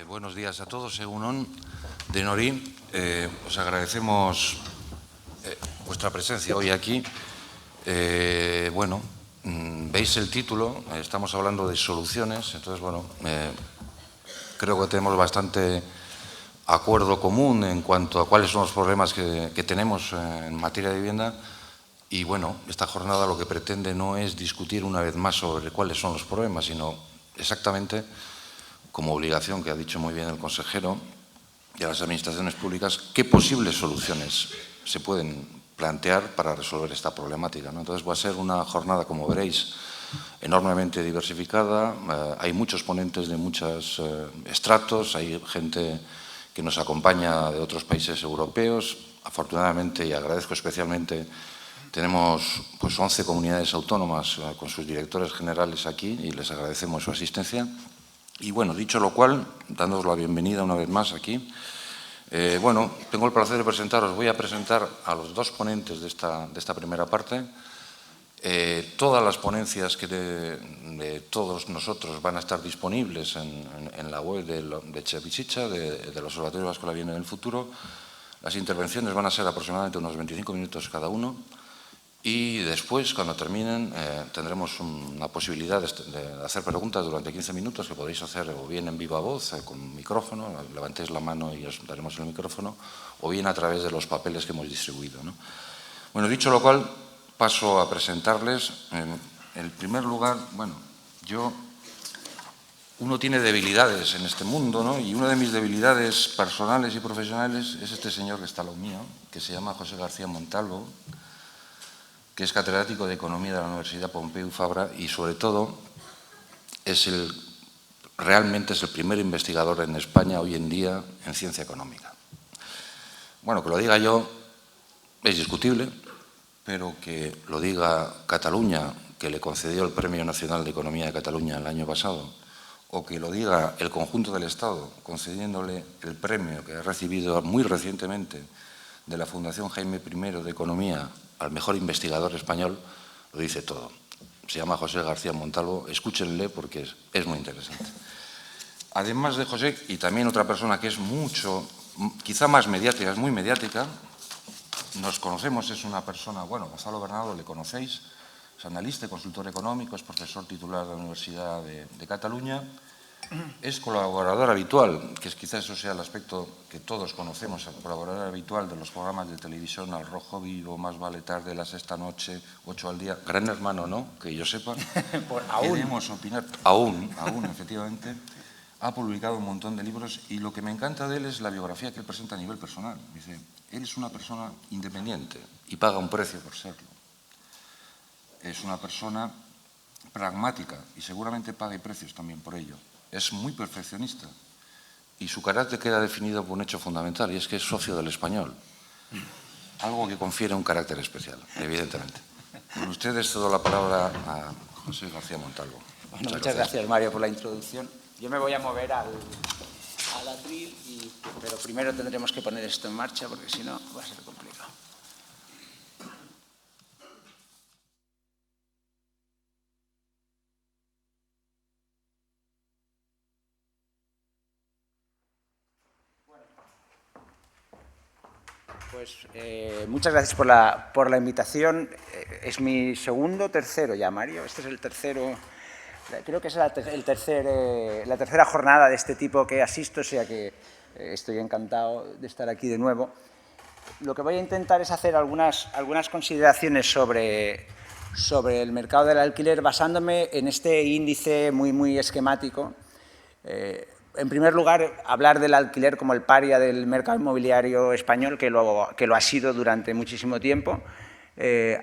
Buenos días a todos. Egunon de Norí. Os agradecemos vuestra presencia hoy aquí. Veis el título, estamos hablando de soluciones, entonces, creo que tenemos bastante acuerdo común en cuanto a cuáles son los problemas que tenemos en materia de vivienda. Y esta jornada lo que pretende no es discutir una vez más sobre cuáles son los problemas, sino exactamente, como obligación que ha dicho muy bien el consejero, y a las administraciones públicas, qué posibles soluciones se pueden plantear para resolver esta problemática, ¿no? Entonces va a ser una jornada, como veréis, enormemente diversificada. Hay muchos ponentes de muchos estratos, hay gente que nos acompaña de otros países europeos. Afortunadamente, y agradezco especialmente, tenemos 11 comunidades autónomas con sus directores generales aquí y les agradecemos su asistencia. Y dicho lo cual, dándoos la bienvenida una vez más aquí, tengo el placer de presentaros, voy a presentar a los dos ponentes de esta primera parte. Todas las ponencias de todos nosotros van a estar disponibles en la web de Etxebizitza, del Observatorio Vasco de la Vivienda en el Futuro. Las intervenciones van a ser aproximadamente unos 25 minutos cada uno. Y después, cuando terminen, tendremos una posibilidad de hacer preguntas durante 15 minutos que podéis hacer o bien en viva voz, con micrófono, levantéis la mano y os daremos el micrófono, o bien a través de los papeles que hemos distribuido, ¿no? Dicho lo cual, paso a presentarles. En primer lugar, uno tiene debilidades en este mundo, ¿no? Y una de mis debilidades personales y profesionales es este señor que está a lo mío, que se llama José García Montalvo, que es catedrático de Economía de la Universidad Pompeu Fabra y, sobre todo, realmente es el primer investigador en España hoy en día en ciencia económica. Que lo diga yo es discutible, pero que lo diga Cataluña, que le concedió el Premio Nacional de Economía de Cataluña el año pasado, o que lo diga el conjunto del Estado, concediéndole el premio que ha recibido muy recientemente de la Fundación Jaime I de Economía al mejor investigador español, lo dice todo. Se llama José García Montalvo, escúchenle porque es muy interesante. Además de José, y también otra persona que es quizá más mediática, es muy mediática, nos conocemos, es una persona, Gonzalo Bernardo, le conocéis, es analista y consultor económico, es profesor titular de la Universidad de Cataluña, es colaborador habitual, que quizás eso sea el aspecto que todos conocemos, el colaborador habitual de los programas de televisión Al Rojo Vivo, Más vale tarde, La Sexta Noche, 8 al día, Gran Hermano, ¿no? Que yo sepa. Queremos opinar. Aún, efectivamente. Ha publicado un montón de libros y lo que me encanta de él es la biografía que él presenta a nivel personal. Dice, él es una persona independiente y paga un precio por serlo. Es una persona pragmática y seguramente pague precios también por ello. Es muy perfeccionista y su carácter queda definido por un hecho fundamental, y es que es socio del Español, algo que confiere un carácter especial, evidentemente. Con ustedes cedo la palabra a José García Montalvo. Muchas gracias, Mario, por la introducción. Yo me voy a mover al atril, pero primero tendremos que poner esto en marcha porque si no va a ser complicado. Muchas gracias por la invitación. Es mi segundo o tercero ya, Mario. Este es el tercero, creo que es la tercera jornada de este tipo que asisto, o sea que estoy encantado de estar aquí de nuevo. Lo que voy a intentar es hacer algunas consideraciones sobre el mercado del alquiler basándome en este índice muy esquemático. En primer lugar, hablar del alquiler como el paria del mercado inmobiliario español, que lo ha sido durante muchísimo tiempo.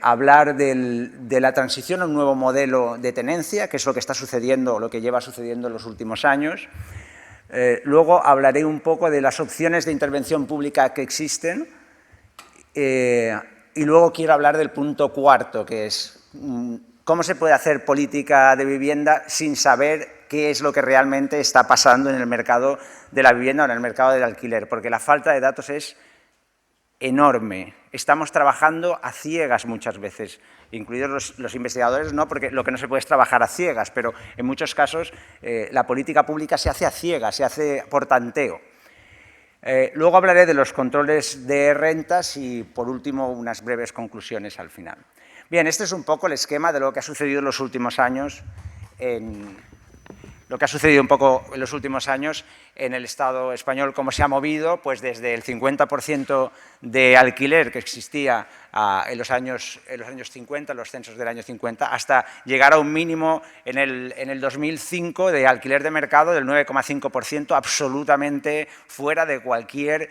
Hablar de la transición a un nuevo modelo de tenencia, que es lo que está sucediendo, o lo que lleva sucediendo en los últimos años. Luego hablaré un poco de las opciones de intervención pública que existen. Y luego quiero hablar del punto cuarto, que es cómo se puede hacer política de vivienda sin saber qué es lo que realmente está pasando en el mercado de la vivienda o en el mercado del alquiler, porque la falta de datos es enorme estamos trabajando a ciegas muchas veces, incluidos los investigadores, no, porque lo que no se puede es trabajar a ciegas, pero en muchos casos la política pública se hace a ciegas, se hace por tanteo. Luego hablaré de los controles de rentas y, por último, unas breves conclusiones al final. Bien, este es un poco el esquema de lo que ha sucedido en los últimos años en el Estado español, cómo se ha movido, pues desde el 50% de alquiler que existía en los años 50, los censos del año 50, hasta llegar a un mínimo en el 2005 de alquiler de mercado del 9,5%, absolutamente fuera de cualquier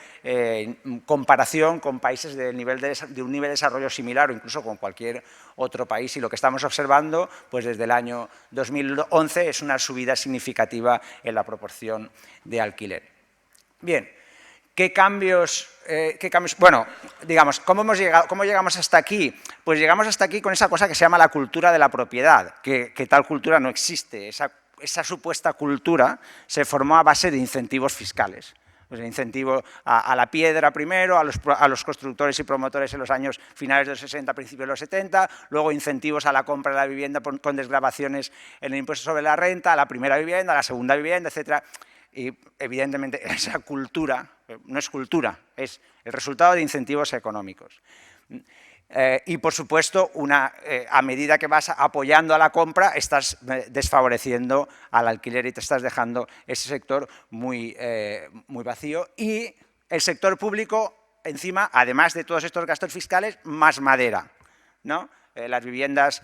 comparación con países de un nivel de desarrollo similar o incluso con cualquier otro país. Y lo que estamos observando, pues desde el año 2011, es una subida significativa en la proporción de alquiler. Bien, ¿qué cambios? Bueno, digamos, ¿cómo llegamos hasta aquí? Pues llegamos hasta aquí con esa cosa que se llama la cultura de la propiedad, que tal cultura no existe. Esa supuesta cultura se formó a base de incentivos fiscales. Pues el incentivo a la piedra primero, a los constructores y promotores en los años finales de los 60, principios de los 70, luego incentivos a la compra de la vivienda con desgravaciones en el impuesto sobre la renta, a la primera vivienda, a la segunda vivienda, etcétera. Y evidentemente esa cultura no es cultura, es el resultado de incentivos económicos. Y, por supuesto, a medida que vas apoyando a la compra, estás desfavoreciendo al alquiler y te estás dejando ese sector muy vacío. Y el sector público, encima, además de todos estos gastos fiscales, más madera, ¿no? Las viviendas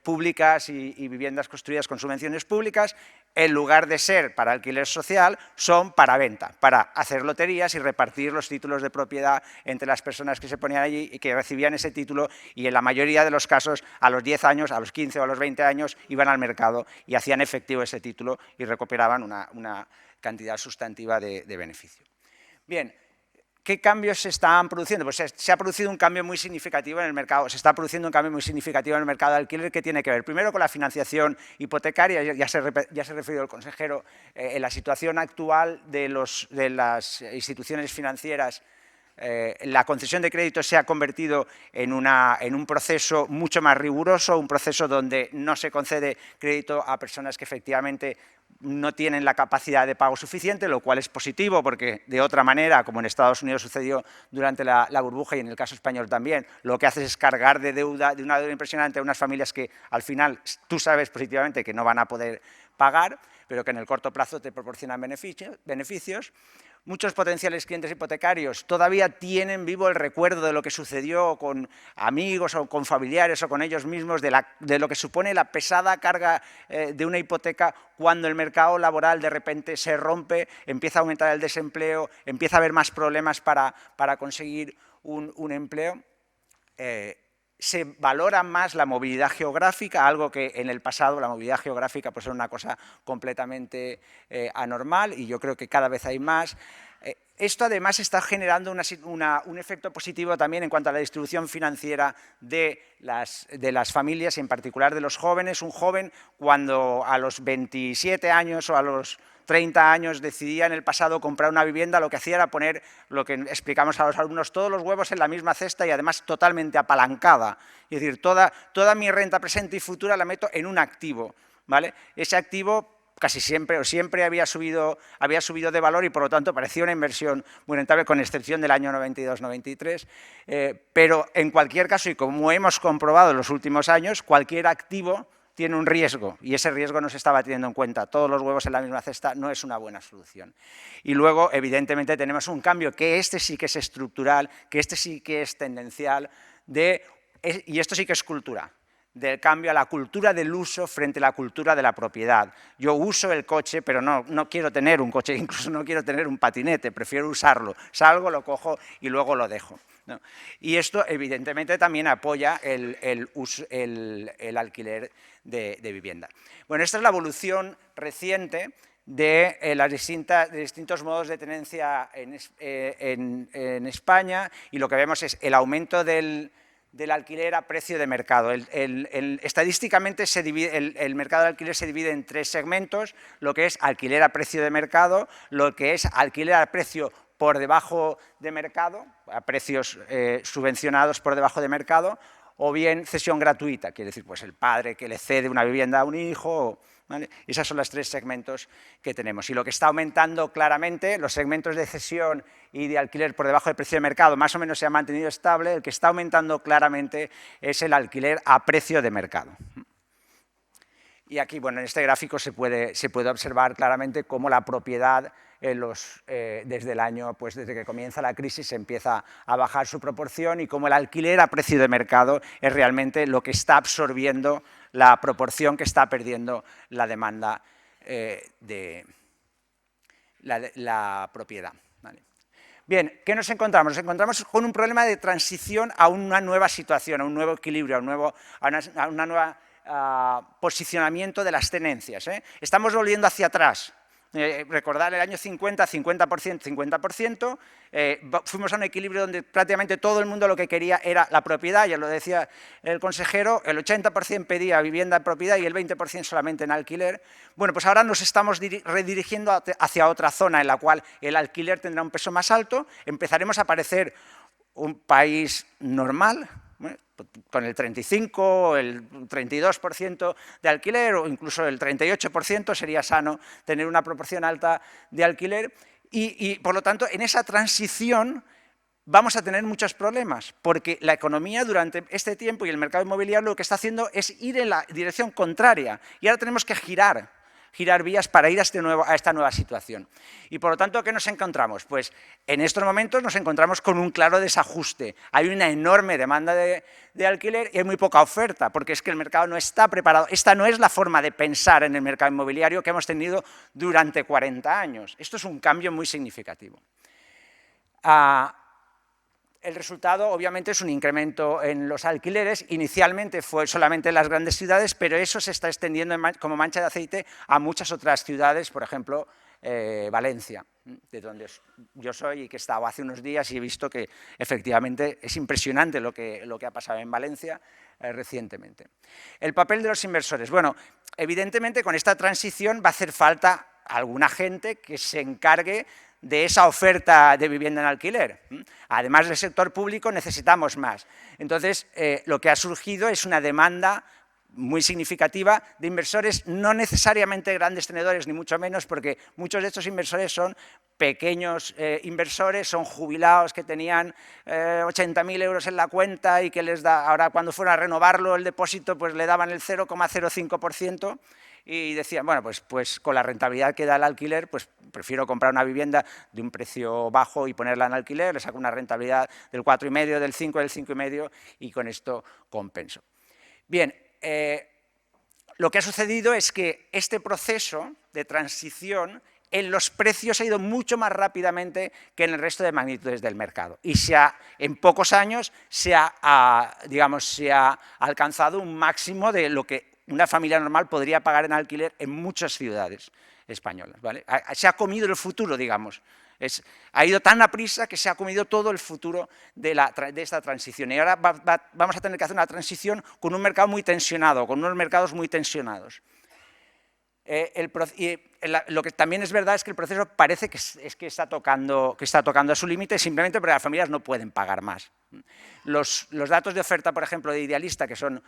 públicas y viviendas construidas con subvenciones públicas, en lugar de ser para alquiler social, son para venta, para hacer loterías y repartir los títulos de propiedad entre las personas que se ponían allí y que recibían ese título, y en la mayoría de los casos, a los 10 años, a los 15 o a los 20 años, iban al mercado y hacían efectivo ese título y recuperaban una cantidad sustantiva de beneficio. Bien. ¿Qué cambios se están produciendo? Pues se ha producido un cambio muy significativo en el mercado, se está produciendo un cambio muy significativo en el mercado de alquiler que tiene que ver primero con la financiación hipotecaria, ya se ha referido el consejero, en la situación actual de las instituciones financieras. La concesión de crédito se ha convertido en un proceso mucho más riguroso, un proceso donde no se concede crédito a personas que efectivamente no tienen la capacidad de pago suficiente, lo cual es positivo porque de otra manera, como en Estados Unidos sucedió durante la burbuja y en el caso español también, lo que haces es cargar de una deuda impresionante a unas familias que al final tú sabes positivamente que no van a poder pagar, pero que en el corto plazo te proporcionan beneficios. Muchos potenciales clientes hipotecarios todavía tienen vivo el recuerdo de lo que sucedió con amigos o con familiares o con ellos mismos, de lo que supone la pesada carga de una hipoteca cuando el mercado laboral de repente se rompe, empieza a aumentar el desempleo, empieza a haber más problemas para conseguir un empleo. Se valora más la movilidad geográfica, algo que en el pasado la movilidad geográfica pues era una cosa completamente anormal, y yo creo que cada vez hay más. Esto además está generando un efecto positivo también en cuanto a la distribución financiera de las familias y en particular de los jóvenes. Un joven, cuando a los 27 años o a los 30 años decidía en el pasado comprar una vivienda, lo que hacía era poner, lo que explicamos a los alumnos, todos los huevos en la misma cesta y además totalmente apalancada. Es decir, toda mi renta presente y futura la meto en un activo, ¿vale? Ese activo casi siempre o siempre había subido de valor y por lo tanto parecía una inversión muy rentable, con excepción del año 92-93, pero en cualquier caso, y como hemos comprobado en los últimos años, cualquier activo tiene un riesgo y ese riesgo no se estaba teniendo en cuenta. Todos los huevos en la misma cesta no es una buena solución. Y luego, evidentemente, tenemos un cambio que este sí que es estructural, que este sí que es tendencial, y esto sí que es cultura, del cambio a la cultura del uso frente a la cultura de la propiedad. Yo uso el coche, pero no quiero tener un coche, incluso no quiero tener un patinete, prefiero usarlo. Salgo, lo cojo y luego lo dejo, ¿no? Y esto, evidentemente, también apoya el alquiler de vivienda. Bueno, esta es la evolución reciente de los distintos modos de tenencia en España, y lo que vemos es el aumento del del alquiler a precio de mercado. Estadísticamente el mercado de alquiler se divide en 3 segmentos, lo que es alquiler a precio de mercado, lo que es alquiler a precio por debajo de mercado, a precios subvencionados por debajo de mercado, o bien cesión gratuita, quiere decir, pues el padre que le cede una vivienda a un hijo, ¿vale? Esos son los 3 segmentos que tenemos. Y lo que está aumentando claramente, los segmentos de cesión y de alquiler por debajo del precio de mercado más o menos se ha mantenido estable, el que está aumentando claramente es el alquiler a precio de mercado. Y aquí, bueno, en este gráfico se puede observar claramente cómo la propiedad desde el año, pues desde que comienza la crisis, empieza a bajar su proporción y cómo el alquiler a precio de mercado es realmente lo que está absorbiendo la proporción que está perdiendo la demanda de la propiedad. ¿Vale? Bien, ¿qué nos encontramos? Nos encontramos con un problema de transición a una nueva situación, a un nuevo equilibrio, a una nueva posicionamiento de las tenencias. Estamos volviendo hacia atrás. Recordar el año 50, 50%, 50%, fuimos a un equilibrio donde prácticamente todo el mundo lo que quería era la propiedad, ya lo decía el consejero, el 80% pedía vivienda en propiedad y el 20% solamente en alquiler. Bueno, pues ahora nos estamos redirigiendo hacia otra zona en la cual el alquiler tendrá un peso más alto, empezaremos a parecer un país normal, con el 35, el 32% de alquiler o incluso el 38% sería sano tener una proporción alta de alquiler y por lo tanto en esa transición vamos a tener muchos problemas porque la economía durante este tiempo y el mercado inmobiliario lo que está haciendo es ir en la dirección contraria y ahora tenemos que girar vías para ir a esta nueva situación. Y por lo tanto, ¿qué nos encontramos? Pues en estos momentos nos encontramos con un claro desajuste. Hay una enorme demanda de alquiler y hay muy poca oferta, porque es que el mercado no está preparado. Esta no es la forma de pensar en el mercado inmobiliario que hemos tenido durante 40 años. Esto es un cambio muy significativo. El resultado, obviamente, es un incremento en los alquileres. Inicialmente fue solamente en las grandes ciudades, pero eso se está extendiendo como mancha de aceite a muchas otras ciudades, por ejemplo, Valencia, de donde yo soy y que he estado hace unos días y he visto que efectivamente es impresionante lo que ha pasado en Valencia recientemente. El papel de los inversores. Bueno, evidentemente con esta transición va a hacer falta alguna gente que se encargue de esa oferta de vivienda en alquiler. Además del sector público necesitamos más. Entonces, lo que ha surgido es una demanda muy significativa de inversores, no necesariamente grandes tenedores, ni mucho menos, porque muchos de estos inversores son pequeños inversores, son jubilados que tenían 80.000 euros en la cuenta y que ahora cuando fueron a renovarlo el depósito pues le daban el 0,05%. Y decían, bueno, pues con la rentabilidad que da el alquiler, pues prefiero comprar una vivienda de un precio bajo y ponerla en alquiler, le saco una rentabilidad del 4,5, del 5, del 5,5 y con esto compenso. Bien, lo que ha sucedido es que este proceso de transición en los precios ha ido mucho más rápidamente que en el resto de magnitudes del mercado. Y en pocos años se ha alcanzado un máximo de lo que una familia normal podría pagar en alquiler en muchas ciudades españolas. ¿Vale? Se ha comido el futuro, digamos. Ha ido tan a prisa que se ha comido todo el futuro de esta transición. Y ahora vamos a tener que hacer una transición con un mercado muy tensionado, con unos mercados muy tensionados. Lo que también es verdad es que el proceso parece que está tocando a su límite simplemente porque las familias no pueden pagar más. Los datos de oferta, por ejemplo, de Idealista, que son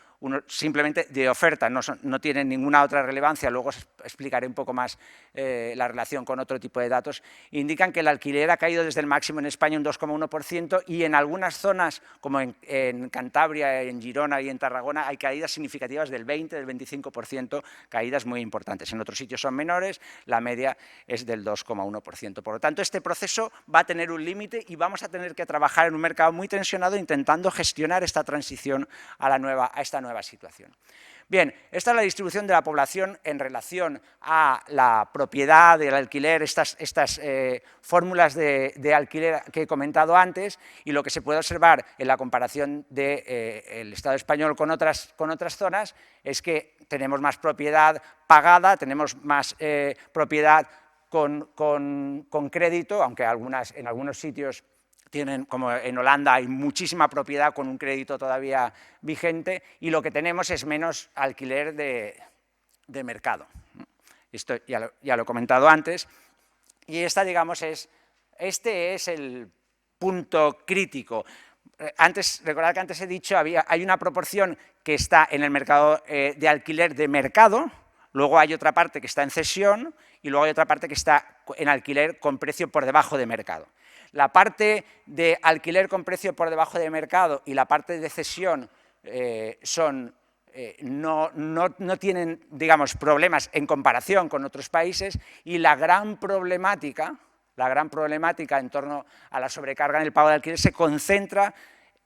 simplemente de oferta, no tienen ninguna otra relevancia, luego os explicaré un poco más la relación con otro tipo de datos, indican que el alquiler ha caído desde el máximo en España un 2,1% y en algunas zonas, como en Cantabria, en Girona y en Tarragona, hay caídas significativas del 20, del 25%, caídas muy importantes. En otros sitios son menores, la media es del 2,1%. Por lo tanto, este proceso va a tener un límite y vamos a tener que trabajar en un mercado muy tensionado intentando gestionar esta transición a esta nueva situación. Bien, esta es la distribución de la población en relación a la propiedad, el alquiler, estas fórmulas de alquiler que he comentado antes, y lo que se puede observar en la comparación del Estado español con otras zonas es que tenemos más propiedad pagada, tenemos más propiedad con crédito, aunque en algunos sitios como en Holanda hay muchísima propiedad con un crédito todavía vigente, y lo que tenemos es menos alquiler de mercado. Esto ya lo he comentado antes, y este es el punto crítico. Recordad que antes he dicho, hay una proporción que está en el mercado de alquiler de mercado, luego hay otra parte que está en cesión, y luego hay otra parte que está en alquiler con precio por debajo de mercado. La parte de alquiler con precio por debajo de mercado y la parte de cesión no tienen, digamos, problemas en comparación con otros países, y la gran problemática en torno a la sobrecarga en el pago de alquiler se concentra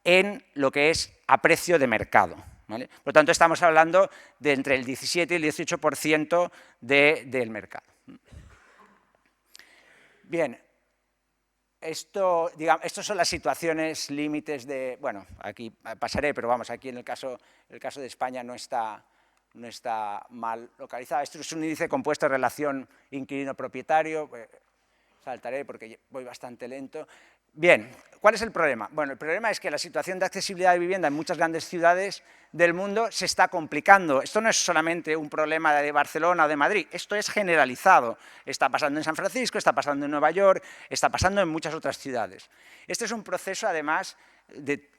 en lo que es a precio de mercado, ¿vale? Por lo tanto, estamos hablando de entre el 17 y el 18% del mercado. Bien, estos son las situaciones límites de... Bueno, aquí pasaré, pero vamos, aquí en el caso de España no está mal localizado. Esto es un índice compuesto de relación inquilino-propietario. Saltaré porque voy bastante lento. Bien, ¿cuál es el problema? Bueno, el problema es que la situación de accesibilidad de vivienda en muchas grandes ciudades del mundo se está complicando. Esto no es solamente un problema de Barcelona o de Madrid, esto es generalizado. Está pasando en San Francisco, está pasando en Nueva York, está pasando en muchas otras ciudades. Este es un proceso, además,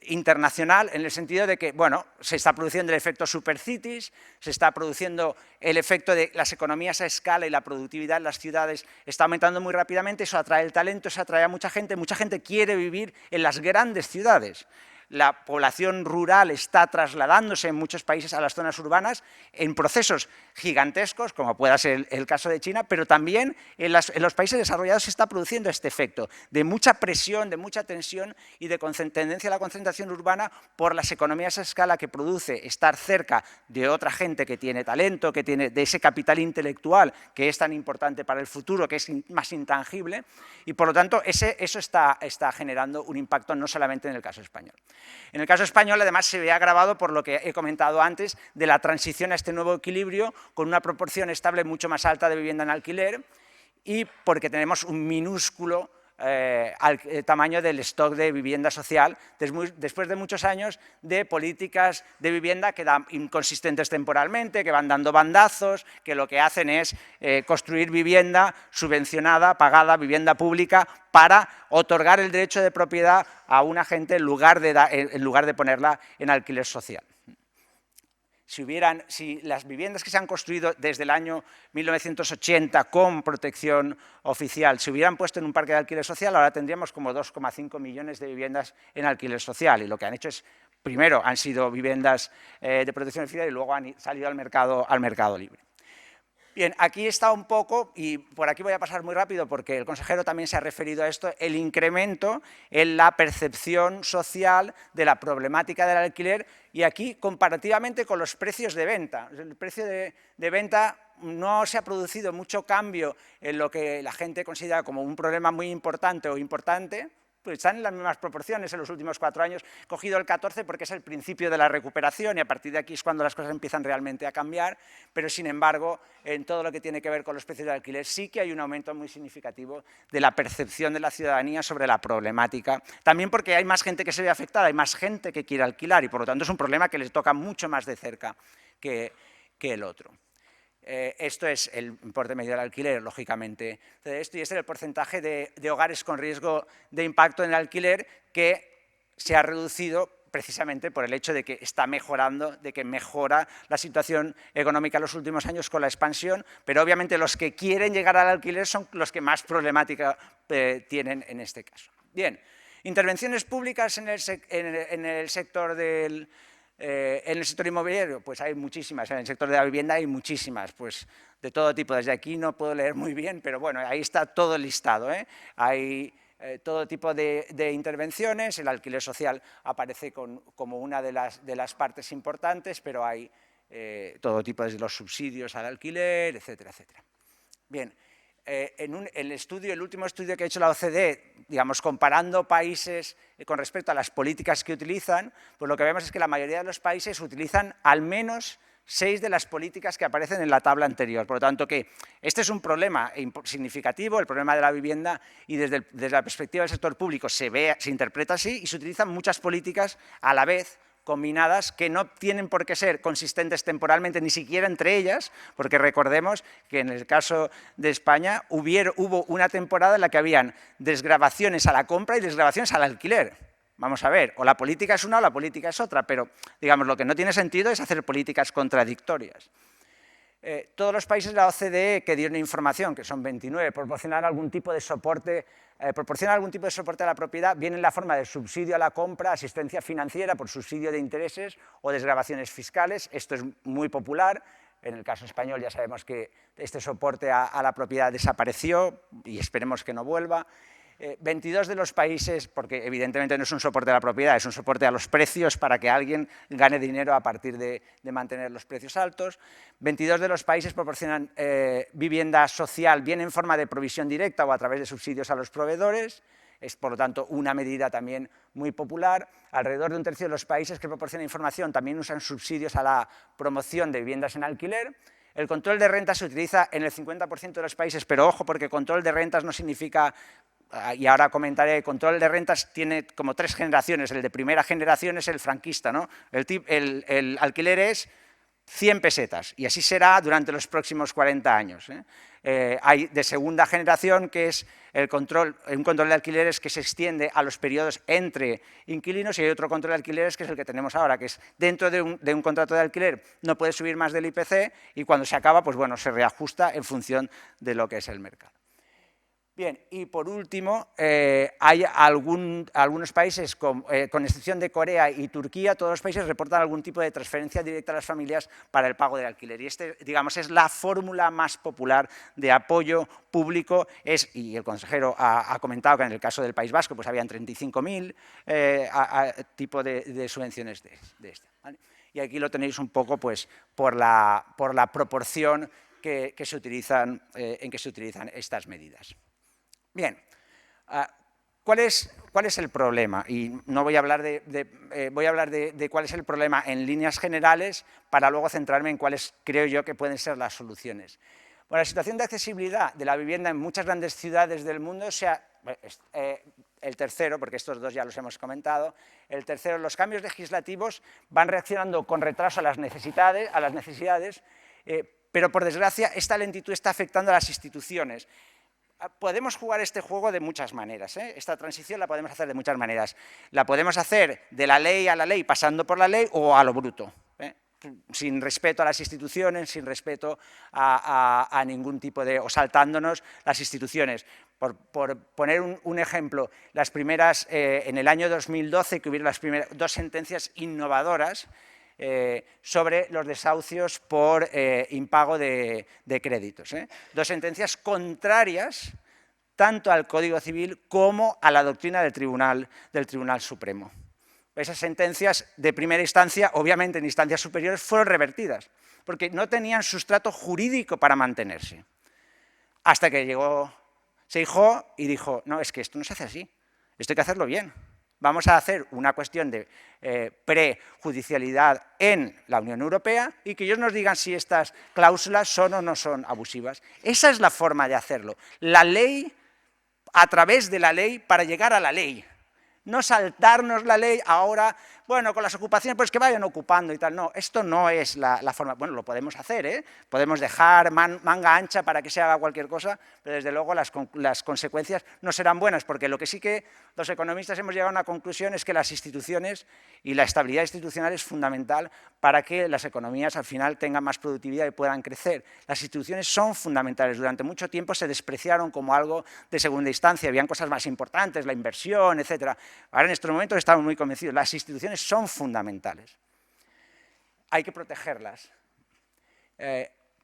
internacional, en el sentido de que, bueno, se está produciendo el efecto supercities, se está produciendo el efecto de las economías a escala y la productividad en las ciudades está aumentando muy rápidamente, eso atrae el talento, eso atrae a mucha gente quiere vivir en las grandes ciudades. La población rural está trasladándose en muchos países a las zonas urbanas en procesos gigantescos, como pueda ser el caso de China, pero también en los países desarrollados se está produciendo este efecto de mucha presión, de mucha tensión y de tendencia a la concentración urbana por las economías a escala que produce estar cerca de otra gente que tiene talento, que tiene de ese capital intelectual que es tan importante para el futuro, que es más intangible, y por lo tanto eso está generando un impacto no solamente en el caso español. En el caso español, además, se ve agravado por lo que he comentado antes de la transición a este nuevo equilibrio con una proporción estable mucho más alta de vivienda en alquiler y porque tenemos un minúsculo tamaño del stock de vivienda social después de muchos años de políticas de vivienda que dan inconsistentes temporalmente, que van dando bandazos, que lo que hacen es construir vivienda subvencionada, pagada, vivienda pública, para otorgar el derecho de propiedad a una gente en lugar de ponerla en alquiler social. Si las viviendas que se han construido desde el año 1980 con protección oficial se hubieran puesto en un parque de alquiler social, ahora tendríamos como 2,5 millones de viviendas en alquiler social, y lo que han hecho es, primero han sido viviendas de protección oficial y luego han salido al mercado libre. Bien, aquí está un poco, y por aquí voy a pasar muy rápido porque el consejero también se ha referido a esto, el incremento en la percepción social de la problemática del alquiler, y aquí comparativamente con los precios de venta. El precio de venta no se ha producido mucho cambio en lo que la gente considera como un problema muy importante o importante, pues están en las mismas proporciones en los últimos 4 años. He cogido el 14 porque es el principio de la recuperación y a partir de aquí es cuando las cosas empiezan realmente a cambiar, pero sin embargo, en todo lo que tiene que ver con los precios de alquiler sí que hay un aumento muy significativo de la percepción de la ciudadanía sobre la problemática, también porque hay más gente que se ve afectada, hay más gente que quiere alquilar y por lo tanto es un problema que les toca mucho más de cerca que el otro. Esto es el importe medio del alquiler, lógicamente, de esto, y este es el porcentaje de hogares con riesgo de impacto en el alquiler que se ha reducido precisamente por el hecho de que está mejorando, de que mejora la situación económica en los últimos años con la expansión, pero obviamente los que quieren llegar al alquiler son los que más problemática tienen en este caso. Bien, intervenciones públicas en el sector en el sector inmobiliario, pues hay muchísimas, en el sector de la vivienda hay muchísimas, pues de todo tipo, desde aquí no puedo leer muy bien, pero bueno, ahí está todo listado, ¿eh? Hay todo tipo de intervenciones, el alquiler social aparece como una de las partes importantes, pero hay todo tipo, desde los subsidios al alquiler, etcétera, etcétera. Bien. El último estudio que ha hecho la OCDE, digamos, comparando países con respecto a las políticas que utilizan, pues lo que vemos es que la mayoría de los países utilizan al menos 6 de las políticas que aparecen en la tabla anterior. Por lo tanto, que este es un problema significativo, el problema de la vivienda, y desde la perspectiva del sector público se interpreta así y se utilizan muchas políticas a la vez, combinadas, que no tienen por qué ser consistentes temporalmente, ni siquiera entre ellas, porque recordemos que en el caso de España hubo una temporada en la que habían desgravaciones a la compra y desgravaciones al alquiler. Vamos a ver, o la política es una o la política es otra, pero digamos, lo que no tiene sentido es hacer políticas contradictorias. Todos los países de la OCDE que dieron información, que son 29, proporcionan algún tipo de soporte a la propiedad, bien en la forma de subsidio a la compra, asistencia financiera por subsidio de intereses o desgravaciones fiscales. Esto es muy popular. En el caso español ya sabemos que este soporte a la propiedad desapareció y esperemos que no vuelva. 22 de los países, porque evidentemente no es un soporte a la propiedad, es un soporte a los precios para que alguien gane dinero a partir de mantener los precios altos. 22 de los países proporcionan vivienda social, bien en forma de provisión directa o a través de subsidios a los proveedores. Es, por lo tanto, una medida también muy popular. Alrededor de un tercio de los países que proporcionan información también usan subsidios a la promoción de viviendas en alquiler. El control de rentas se utiliza en el 50% de los países, pero ojo, porque control de rentas no significa, y ahora comentaré, el control de rentas tiene como 3 generaciones. El de primera generación es el franquista, ¿no? El alquiler es 100 pesetas, y así será durante los próximos 40 años. Hay de segunda generación, que es un control de alquileres que se extiende a los periodos entre inquilinos, y hay otro control de alquileres que es el que tenemos ahora, que es dentro de un contrato de alquiler no puede subir más del IPC, y cuando se acaba, pues bueno, se reajusta en función de lo que es el mercado. Bien, y por último, hay algunos países, con excepción de Corea y Turquía, todos los países reportan algún tipo de transferencia directa a las familias para el pago del alquiler. Y digamos, es la fórmula más popular de apoyo público. Y el consejero ha comentado que en el caso del País Vasco pues habían 35.000 tipo de subvenciones de este, ¿vale? Y aquí lo tenéis un poco pues, por la proporción en que se utilizan estas medidas. Bien, ¿cuál es el problema? Y no voy a hablar voy a hablar de cuál es el problema en líneas generales para luego centrarme en cuáles creo yo que pueden ser las soluciones. Bueno, la situación de accesibilidad de la vivienda en muchas grandes ciudades del mundo, el tercero, porque estos dos ya los hemos comentado, el tercero, los cambios legislativos van reaccionando con retraso a las necesidades, pero por desgracia esta lentitud está afectando a las instituciones. Podemos jugar este juego de muchas maneras, Esta transición la podemos hacer de muchas maneras. La podemos hacer de la ley a la ley, pasando por la ley, o a lo bruto, sin respeto a las instituciones, sin respeto a ningún tipo de... o saltándonos las instituciones. Por poner un ejemplo, las primeras, en el año 2012, que hubieron las primeras 2 sentencias innovadoras sobre los desahucios por impago de créditos. 2 sentencias contrarias tanto al Código Civil como a la doctrina del Tribunal Supremo. Esas sentencias de primera instancia, obviamente en instancias superiores, fueron revertidas, porque no tenían sustrato jurídico para mantenerse. Hasta que llegó Seijóo y dijo, no, es que esto no se hace así, esto hay que hacerlo bien. Vamos a hacer una cuestión de prejudicialidad en la Unión Europea y que ellos nos digan si estas cláusulas son o no son abusivas. Esa es la forma de hacerlo. La ley, a través de la ley, para llegar a la ley. No saltarnos la ley ahora, bueno, con las ocupaciones, pues que vayan ocupando y tal. No, esto no es la forma. Bueno, lo podemos hacer, Podemos dejar manga ancha para que se haga cualquier cosa, pero desde luego las consecuencias no serán buenas, porque lo que sí que los economistas hemos llegado a una conclusión es que las instituciones y la estabilidad institucional es fundamental para que las economías al final tengan más productividad y puedan crecer. Las instituciones son fundamentales. Durante mucho tiempo se despreciaron como algo de segunda instancia, habían cosas más importantes, la inversión, etcétera. Ahora en estos momentos estamos muy convencidos, las instituciones son fundamentales. Hay que protegerlas.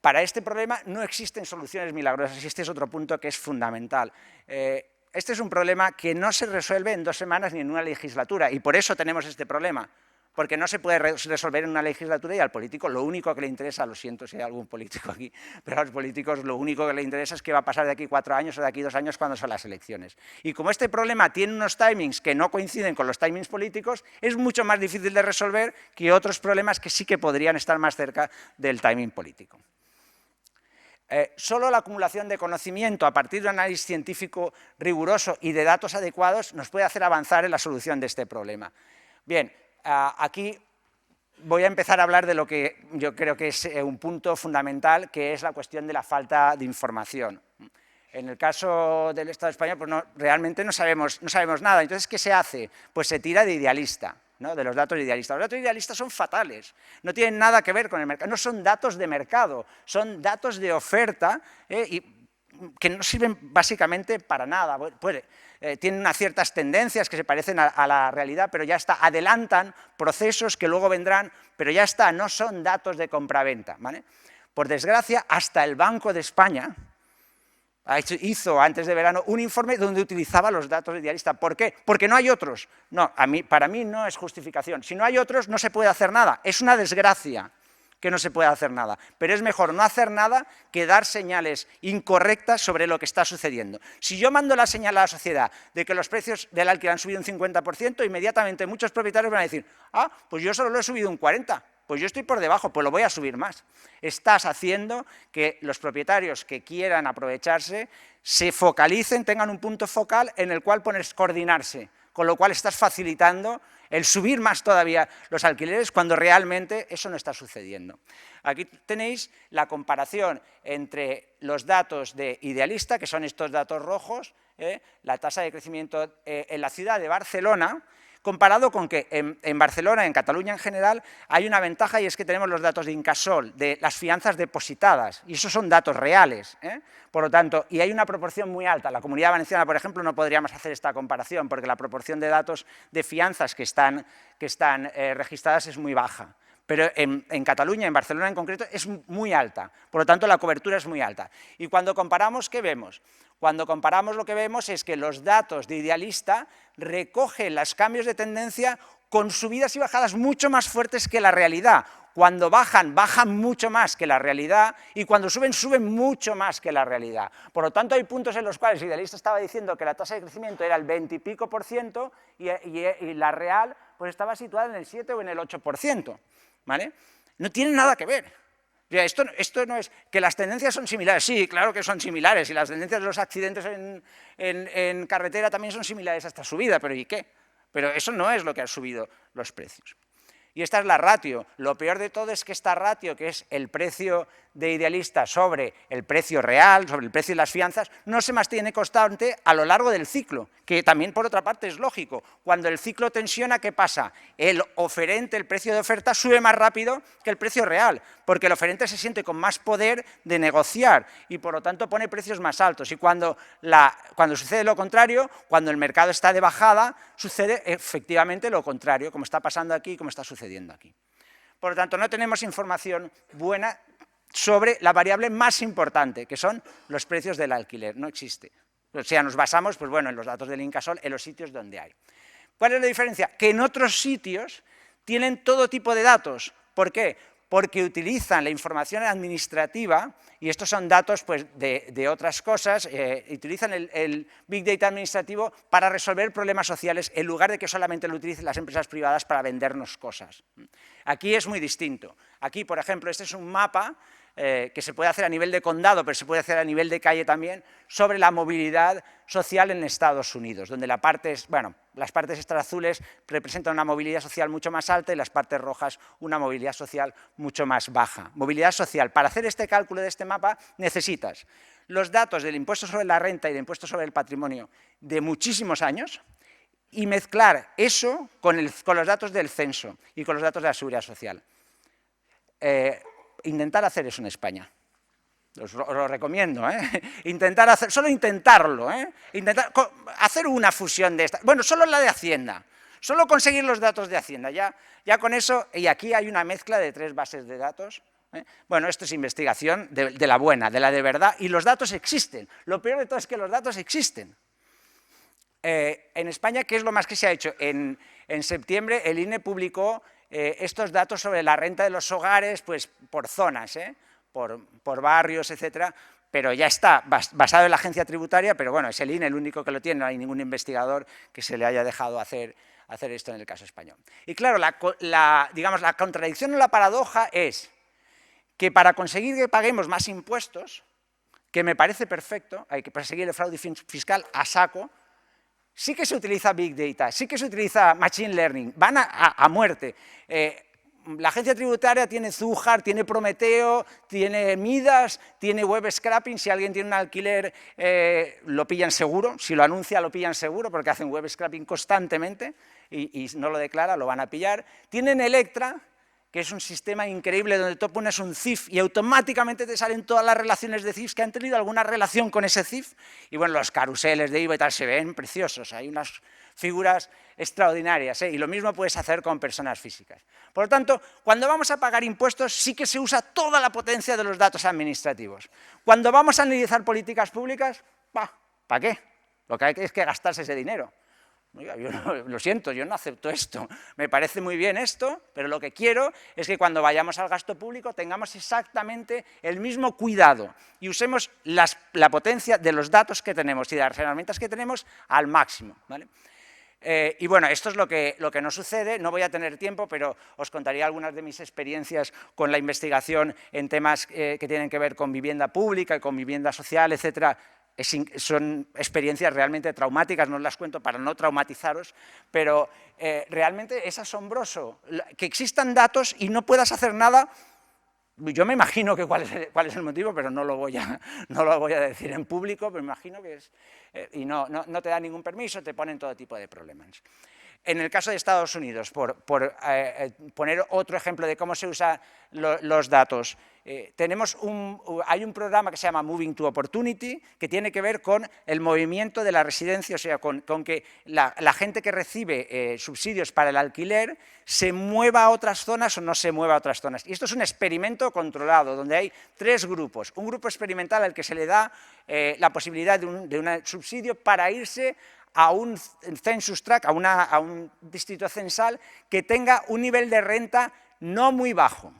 Para este problema no existen soluciones milagrosas y este es otro punto que es fundamental. Este es un problema que no se resuelve en 2 semanas ni en una legislatura y por eso tenemos este problema. porque no se puede resolver en una legislatura y al político lo único que le interesa, lo siento si hay algún político aquí, pero a los políticos lo único que le interesa es qué va a pasar de aquí 4 años o de aquí 2 años cuando son las elecciones. Y como este problema tiene unos timings que no coinciden con los timings políticos, es mucho más difícil de resolver que otros problemas que sí que podrían estar más cerca del timing político. Solo la acumulación de conocimiento a partir de un análisis científico riguroso y de datos adecuados nos puede hacer avanzar en la solución de este problema. Bien, aquí voy a empezar a hablar de lo que yo creo que es un punto fundamental, que es la cuestión de la falta de información. En el caso del Estado español, pues realmente no sabemos nada. Entonces, ¿qué se hace? Pues se tira de idealista, ¿no? De los datos idealistas. Los datos idealistas son fatales, no tienen nada que ver con el mercado, no son datos de mercado, son datos de oferta y que no sirven básicamente para nada. Tienen unas ciertas tendencias que se parecen a la realidad, pero ya está, adelantan procesos que luego vendrán, pero ya está, no son datos de compraventa, ¿vale? Por desgracia, hasta el Banco de España hizo antes de verano un informe donde utilizaba los datos idealistas. ¿Por qué? Porque no hay otros. No, para mí no es justificación. Si no hay otros, no se puede hacer nada. Es una desgracia que no se pueda hacer nada. Pero es mejor no hacer nada que dar señales incorrectas sobre lo que está sucediendo. Si yo mando la señal a la sociedad de que los precios del alquiler han subido un 50%, inmediatamente muchos propietarios van a decir, ah, pues yo solo lo he subido un 40%. Pues yo estoy por debajo, pues lo voy a subir más. Estás haciendo que los propietarios que quieran aprovecharse se focalicen, tengan un punto focal en el cual pones coordinarse, con lo cual estás facilitando el subir más todavía los alquileres cuando realmente eso no está sucediendo. Aquí tenéis la comparación entre los datos de Idealista, que son estos datos rojos, la tasa de crecimiento en la ciudad de Barcelona, comparado con que en Barcelona, en Cataluña en general, hay una ventaja y es que tenemos los datos de Incasòl, de las fianzas depositadas, y esos son datos reales, Por lo tanto, y hay una proporción muy alta. La Comunidad Valenciana, por ejemplo, no podríamos hacer esta comparación porque la proporción de datos de fianzas que están registradas es muy baja. Pero en Cataluña, en Barcelona en concreto, es muy alta. Por lo tanto, la cobertura es muy alta. Y cuando comparamos, ¿qué vemos? Cuando comparamos, lo que vemos es que los datos de Idealista recogen los cambios de tendencia con subidas y bajadas mucho más fuertes que la realidad. Cuando bajan, bajan mucho más que la realidad, y cuando suben, suben mucho más que la realidad. Por lo tanto, hay puntos en los cuales Idealista estaba diciendo que la tasa de crecimiento era el 20 y pico % y la real pues estaba situada en el 7 o en el 8%. ¿Vale? No tiene nada que ver. Esto no es que las tendencias son similares. Sí, claro que son similares, y las tendencias de los accidentes en carretera también son similares a esta subida, pero ¿y qué? Pero eso no es lo que ha subido los precios. Y esta es la ratio. Lo peor de todo es que esta ratio, que es el precio de Idealista sobre el precio real, sobre el precio de las fianzas, no se mantiene constante a lo largo del ciclo, que también por otra parte es lógico. Cuando el ciclo tensiona, ¿qué pasa? El oferente, el precio de oferta, sube más rápido que el precio real, porque el oferente se siente con más poder de negociar y por lo tanto pone precios más altos. Y cuando sucede lo contrario, cuando el mercado está de bajada, sucede efectivamente lo contrario, como está pasando aquí y como está sucediendo aquí. Por lo tanto, no tenemos información buena sobre la variable más importante, que son los precios del alquiler. No existe. O sea, nos basamos, pues bueno, en los datos del Incasòl, en los sitios donde hay. ¿Cuál es la diferencia? Que en otros sitios tienen todo tipo de datos. ¿Por qué? Porque utilizan la información administrativa, y estos son datos pues, de otras cosas, utilizan el Big Data administrativo para resolver problemas sociales en lugar de que solamente lo utilicen las empresas privadas para vendernos cosas. Aquí es muy distinto. Aquí, por ejemplo, este es un mapa que se puede hacer a nivel de condado, pero se puede hacer a nivel de calle también, sobre la movilidad social en Estados Unidos, donde las partes estas azules representan una movilidad social mucho más alta y las partes rojas una movilidad social mucho más baja. Movilidad social. Para hacer este cálculo de este mapa necesitas los datos del impuesto sobre la renta y del impuesto sobre el patrimonio de muchísimos años y mezclar eso con los datos del censo y con los datos de la seguridad social. Intentar hacer eso en España. Os lo recomiendo, solo intentarlo, intentar hacer una fusión de esta. Bueno, solo la de Hacienda, solo conseguir los datos de Hacienda, ya con eso, y aquí hay una mezcla de 3 bases de datos. Bueno, esto es investigación de la buena, de la de verdad, y los datos existen. Lo peor de todo es que los datos existen. En España, ¿qué es lo más que se ha hecho? En septiembre el INE publicó estos datos sobre la renta de los hogares, pues por zonas, por barrios, etcétera, pero ya está basado en la agencia tributaria, pero bueno, es el INE el único que lo tiene, no hay ningún investigador que se le haya dejado hacer esto en el caso español. Y claro, digamos, la contradicción o la paradoja es que para conseguir que paguemos más impuestos, que me parece perfecto, hay que perseguir el fraude fiscal a saco, sí que se utiliza Big Data, sí que se utiliza Machine Learning, van a muerte. La agencia tributaria tiene Zújar, tiene Prometeo, tiene Midas, tiene Web Scraping. Si alguien tiene un alquiler, lo pillan seguro. Si lo anuncia, lo pillan seguro, porque hacen Web Scraping constantemente y no lo declara, lo van a pillar. Tienen Electra, que es un sistema increíble donde tú pones un CIF y automáticamente te salen todas las relaciones de CIFs que han tenido alguna relación con ese CIF. Y bueno, los carruseles de IVA y tal se ven preciosos, hay unas figuras extraordinarias, y lo mismo puedes hacer con personas físicas. Por lo tanto, cuando vamos a pagar impuestos sí que se usa toda la potencia de los datos administrativos. Cuando vamos a analizar políticas públicas, ¿para qué? Lo que hay es que gastarse ese dinero. Oiga, yo lo siento, yo no acepto esto, me parece muy bien esto, pero lo que quiero es que cuando vayamos al gasto público tengamos exactamente el mismo cuidado y usemos la potencia de los datos que tenemos y de las herramientas que tenemos al máximo, ¿vale? Y bueno, esto es lo que no sucede, no voy a tener tiempo, pero os contaría algunas de mis experiencias con la investigación en temas que tienen que ver con vivienda pública y con vivienda social, etcétera. Son experiencias realmente traumáticas, no os las cuento para no traumatizaros, pero realmente es asombroso que existan datos y no puedas hacer nada. Yo me imagino que cuál es el motivo, pero no lo voy a decir en público, pero me imagino que es... y no te dan ningún permiso, te ponen todo tipo de problemas. En el caso de Estados Unidos, por poner otro ejemplo de cómo se usan los datos, hay un programa que se llama Moving to Opportunity, que tiene que ver con el movimiento de la residencia, o sea, con que la gente que recibe subsidios para el alquiler se mueva a otras zonas o no se mueva a otras zonas. Y esto es un experimento controlado, donde hay 3 grupos. Un grupo experimental al que se le da la posibilidad de un subsidio para irse a un census tract, a un distrito censal que tenga un nivel de renta no muy bajo.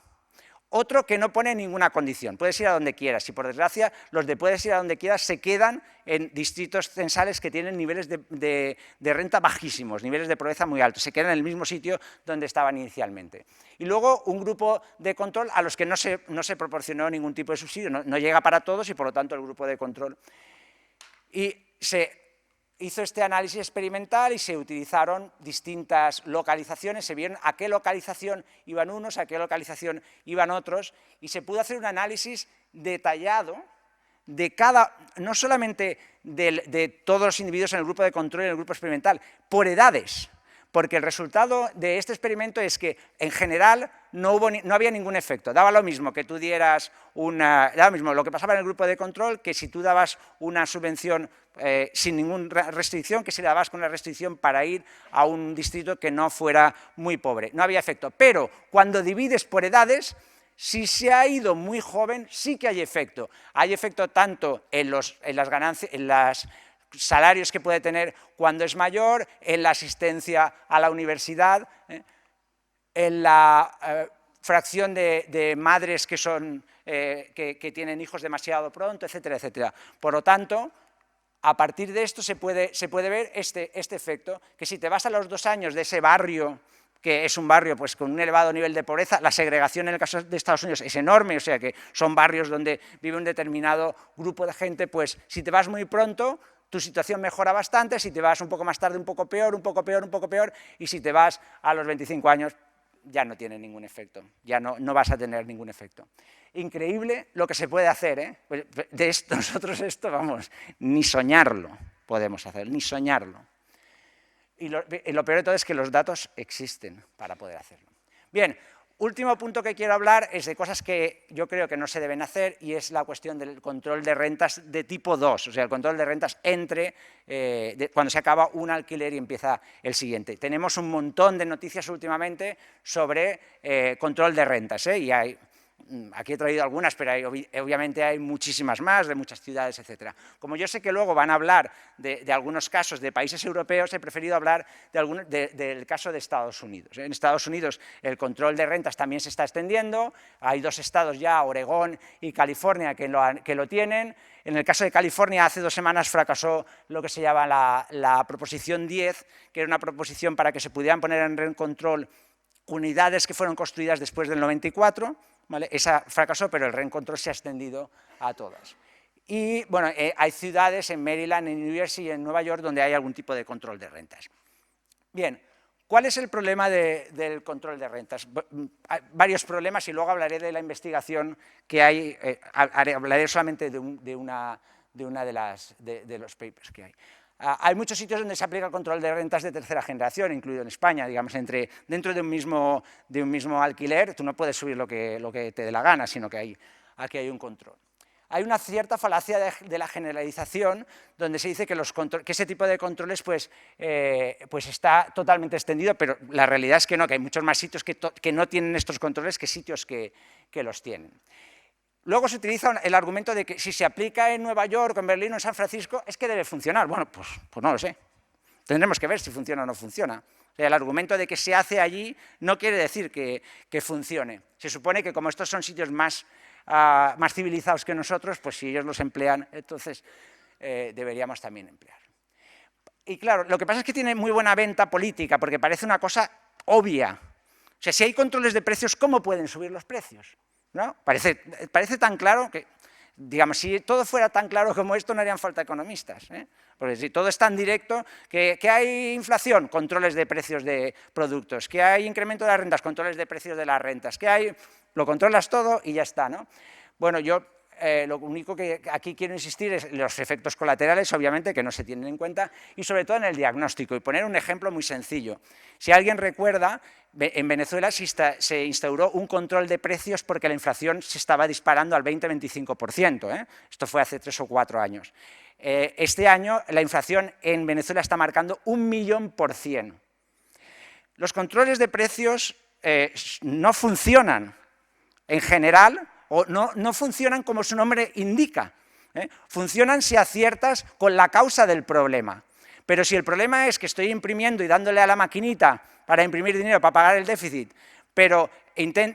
Otro que no pone ninguna condición, puedes ir a donde quieras y por desgracia los de puedes ir a donde quieras se quedan en distritos censales que tienen niveles de renta bajísimos, niveles de pobreza muy altos, se quedan en el mismo sitio donde estaban inicialmente. Y luego un grupo de control a los que no se proporcionó ningún tipo de subsidio, no llega para todos y por lo tanto el grupo de control. Y se hizo este análisis experimental y se utilizaron distintas localizaciones, se vieron a qué localización iban unos, a qué localización iban otros, y se pudo hacer un análisis detallado de no solamente de todos los individuos en el grupo de control y en el grupo experimental, por edades, porque el resultado de este experimento es que, en general, no había ningún efecto. Daba lo mismo que tú dieras daba lo mismo lo que pasaba en el grupo de control que si tú dabas una subvención sin ninguna restricción, que si la dabas con una restricción para ir a un distrito que no fuera muy pobre. No había efecto. Pero cuando divides por edades, si se ha ido muy joven, sí que hay efecto. Hay efecto tanto en las ganancias, en los salarios que puede tener cuando es mayor, en la asistencia a la universidad, en la fracción de madres que tienen hijos demasiado pronto, etcétera, etcétera. Por lo tanto, a partir de esto se puede ver este efecto, que si te vas a los 2 años de ese barrio, que es un barrio pues, con un elevado nivel de pobreza, la segregación en el caso de Estados Unidos es enorme, o sea que son barrios donde vive un determinado grupo de gente, pues si te vas muy pronto, tu situación mejora bastante, si te vas un poco más tarde, un poco peor, un poco peor, un poco peor, y si te vas a los 25 años, ya no tiene ningún efecto, ya no vas a tener ningún efecto. Increíble lo que se puede hacer, ¿eh? De esto, nosotros esto, vamos, ni soñarlo podemos hacer, ni soñarlo. Y lo peor de todo es que los datos existen para poder hacerlo. Bien, último punto que quiero hablar es de cosas que yo creo que no se deben hacer y es la cuestión del control de rentas de tipo 2, o sea, el control de rentas cuando se acaba un alquiler y empieza el siguiente. Tenemos un montón de noticias últimamente sobre control de rentas, y hay aquí he traído algunas, pero obviamente hay muchísimas más, de muchas ciudades, etc. Como yo sé que luego van a hablar de algunos casos de países europeos, he preferido hablar del caso de Estados Unidos. En Estados Unidos el control de rentas también se está extendiendo, hay 2 estados ya, Oregón y California, que lo tienen. En el caso de California, hace 2 semanas fracasó lo que se llama la proposición 10, que era una proposición para que se pudieran poner en rent control unidades que fueron construidas después del 94, ¿vale? Esa fracasó, pero el rent control se ha extendido a todas. Y bueno, hay ciudades en Maryland, en New Jersey y en Nueva York donde hay algún tipo de control de rentas. Bien, ¿cuál es el problema del control de rentas? Hay varios problemas y luego hablaré de la investigación que hay, hablaré solamente de una de los papers que hay. Hay muchos sitios donde se aplica el control de rentas de tercera generación, incluido en España, digamos, dentro de un mismo alquiler, tú no puedes subir lo que te dé la gana, sino que aquí hay un control. Hay una cierta falacia de la generalización, donde se dice que ese tipo de controles pues está totalmente extendido, pero la realidad es que no, que hay muchos más sitios que no tienen estos controles que sitios que los tienen. Luego se utiliza el argumento de que si se aplica en Nueva York, en Berlín o en San Francisco, es que debe funcionar. Bueno, pues no lo sé. Tendremos que ver si funciona o no funciona. O sea, el argumento de que se hace allí no quiere decir que funcione. Se supone que como estos son sitios más civilizados que nosotros, pues si ellos los emplean, entonces deberíamos también emplear. Y claro, lo que pasa es que tiene muy buena venta política, porque parece una cosa obvia. O sea, si hay controles de precios, ¿cómo pueden subir los precios? ¿No? Parece tan claro que, digamos, si todo fuera tan claro como esto, no harían falta economistas, ¿eh? Porque si todo es tan directo, que hay inflación, controles de precios de productos, que hay incremento de las rentas, controles de precios de las rentas, que hay, lo controlas todo y ya está, ¿no? Bueno, yo lo único que aquí quiero insistir es los efectos colaterales, obviamente, que no se tienen en cuenta, y sobre todo en el diagnóstico, y poner un ejemplo muy sencillo. Si alguien recuerda, en Venezuela se instauró un control de precios porque la inflación se estaba disparando al 20-25%, ¿eh? Esto fue hace 3 o 4 años. Este año la inflación en Venezuela está marcando 1.000.000%. Los controles de precios no funcionan en general, o no funcionan como su nombre indica, ¿eh? Funcionan si aciertas con la causa del problema. Pero si el problema es que estoy imprimiendo y dándole a la maquinita para imprimir dinero, para pagar el déficit, pero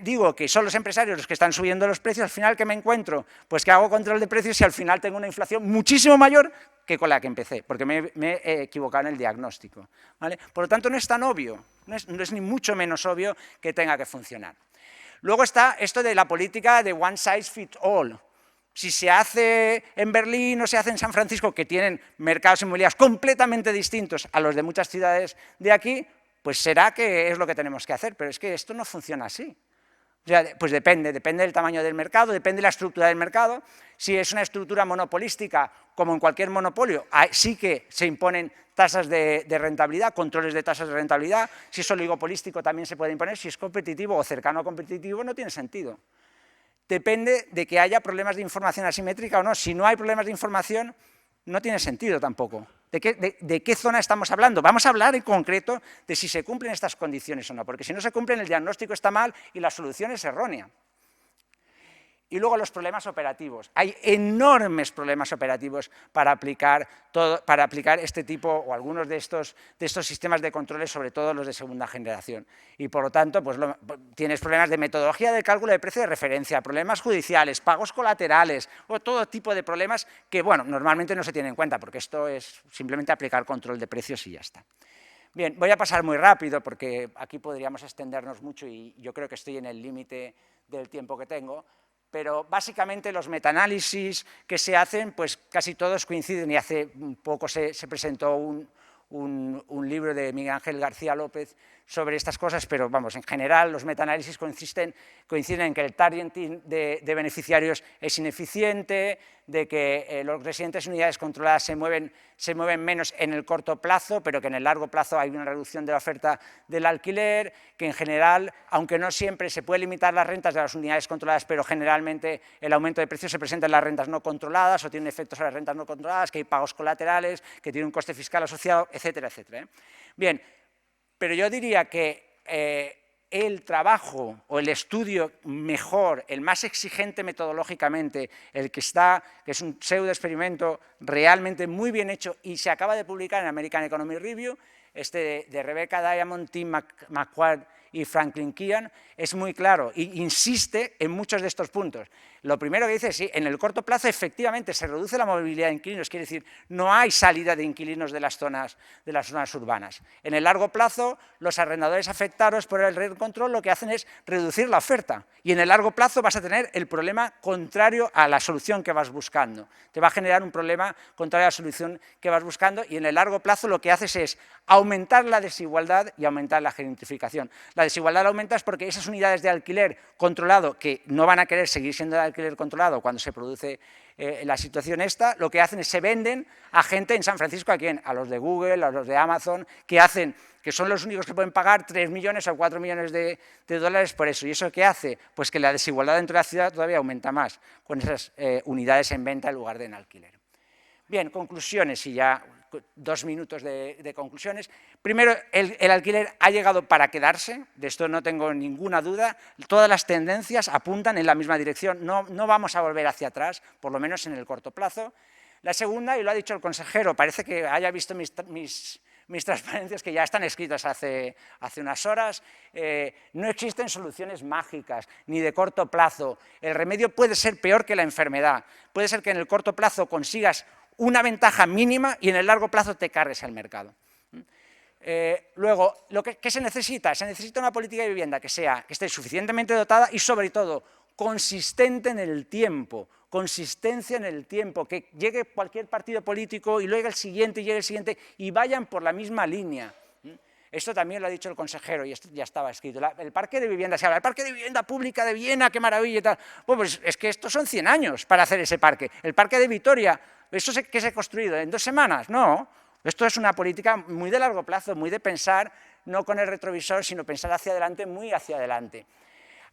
digo que son los empresarios los que están subiendo los precios, al final, ¿qué me encuentro? Pues que hago control de precios y al final tengo una inflación muchísimo mayor que con la que empecé, porque me he equivocado en el diagnóstico, ¿vale? Por lo tanto, no es tan obvio, no es ni mucho menos obvio que tenga que funcionar. Luego está esto de la política de one size fits all. Si se hace en Berlín o se hace en San Francisco, que tienen mercados inmobiliarios completamente distintos a los de muchas ciudades de aquí, pues será que es lo que tenemos que hacer, pero es que esto no funciona así. O sea, pues depende del tamaño del mercado, depende de la estructura del mercado. Si es una estructura monopolística, como en cualquier monopolio, sí que se imponen tasas de rentabilidad, controles de tasas de rentabilidad. Si es oligopolístico también se puede imponer. Si es competitivo o cercano a competitivo, no tiene sentido. Depende de que haya problemas de información asimétrica o no. Si no hay problemas de información, no tiene sentido tampoco. ¿De qué zona estamos hablando? Vamos a hablar en concreto de si se cumplen estas condiciones o no, porque si no se cumplen, el diagnóstico está mal y la solución es errónea. Y luego los problemas operativos. Hay enormes problemas operativos para aplicar este tipo o algunos de estos sistemas de controles, sobre todo los de segunda generación. Y por lo tanto, pues tienes problemas de metodología de cálculo de precio de referencia, problemas judiciales, pagos colaterales, o todo tipo de problemas que, bueno, normalmente no se tienen en cuenta, porque esto es simplemente aplicar control de precios y ya está. Bien, voy a pasar muy rápido porque aquí podríamos extendernos mucho y yo creo que estoy en el límite del tiempo que tengo. Pero básicamente los metaanálisis que se hacen, pues casi todos coinciden, y hace poco se presentó un libro de Miguel Ángel García López sobre estas cosas, pero vamos, en general los metaanálisis coinciden en que el targeting de beneficiarios es ineficiente, de que los residentes en unidades controladas se mueven menos en el corto plazo, pero que en el largo plazo hay una reducción de la oferta del alquiler, que en general, aunque no siempre se puede limitar las rentas de las unidades controladas, pero generalmente el aumento de precios se presenta en las rentas no controladas o tiene efectos en las rentas no controladas, que hay pagos colaterales, que tiene un coste fiscal asociado, etcétera, etcétera, ¿eh? Bien, pero yo diría que el trabajo o el estudio mejor, el más exigente metodológicamente, que es un pseudo experimento realmente muy bien hecho y se acaba de publicar en American Economic Review, de Rebecca Diamond, Tim McQuarrie y Franklin Kean, es muy claro e insiste en muchos de estos puntos. Lo primero que dice es, sí, en el corto plazo efectivamente se reduce la movilidad de inquilinos, quiere decir, no hay salida de inquilinos de las zonas urbanas. En el largo plazo, los arrendadores afectados por el rent control lo que hacen es reducir la oferta y en el largo plazo vas a tener el problema contrario a la solución que vas buscando. Te va a generar un problema contrario a la solución que vas buscando y en el largo plazo lo que haces es aumentar la desigualdad y aumentar la gentrificación. La desigualdad la aumentas porque esas unidades de alquiler controlado, que no van a querer seguir siendo de alquiler controlado cuando se produce la situación esta, lo que hacen es se venden a gente en San Francisco, ¿a quién? A los de Google, a los de Amazon, que son los únicos que pueden pagar 3 millones o 4 millones de dólares por eso. ¿Y eso qué hace? Pues que la desigualdad dentro de la ciudad todavía aumenta más con esas unidades en venta en lugar de en alquiler. Bien, conclusiones y ya 2 minutos de conclusiones. Primero, el alquiler ha llegado para quedarse, de esto no tengo ninguna duda, todas las tendencias apuntan en la misma dirección, no vamos a volver hacia atrás, por lo menos en el corto plazo. La segunda, y lo ha dicho el consejero, parece que haya visto mis transparencias que ya están escritas hace unas horas, no existen soluciones mágicas, ni de corto plazo, el remedio puede ser peor que la enfermedad, puede ser que en el corto plazo consigas una ventaja mínima y en el largo plazo te cargues el mercado. Luego, ¿qué se necesita? Se necesita una política de vivienda que esté suficientemente dotada y, sobre todo, consistente en el tiempo, consistencia en el tiempo, que llegue cualquier partido político y luego el siguiente y llegue el siguiente y vayan por la misma línea. Esto también lo ha dicho el consejero y esto ya estaba escrito. El parque de vivienda, se habla, el parque de vivienda pública de Viena, qué maravilla y tal. Pues es que estos son 100 años para hacer ese parque. El parque de Vitoria, ¿eso que se ha construido en 2 semanas? No, esto es una política muy de largo plazo, muy de pensar, no con el retrovisor, sino pensar hacia adelante, muy hacia adelante.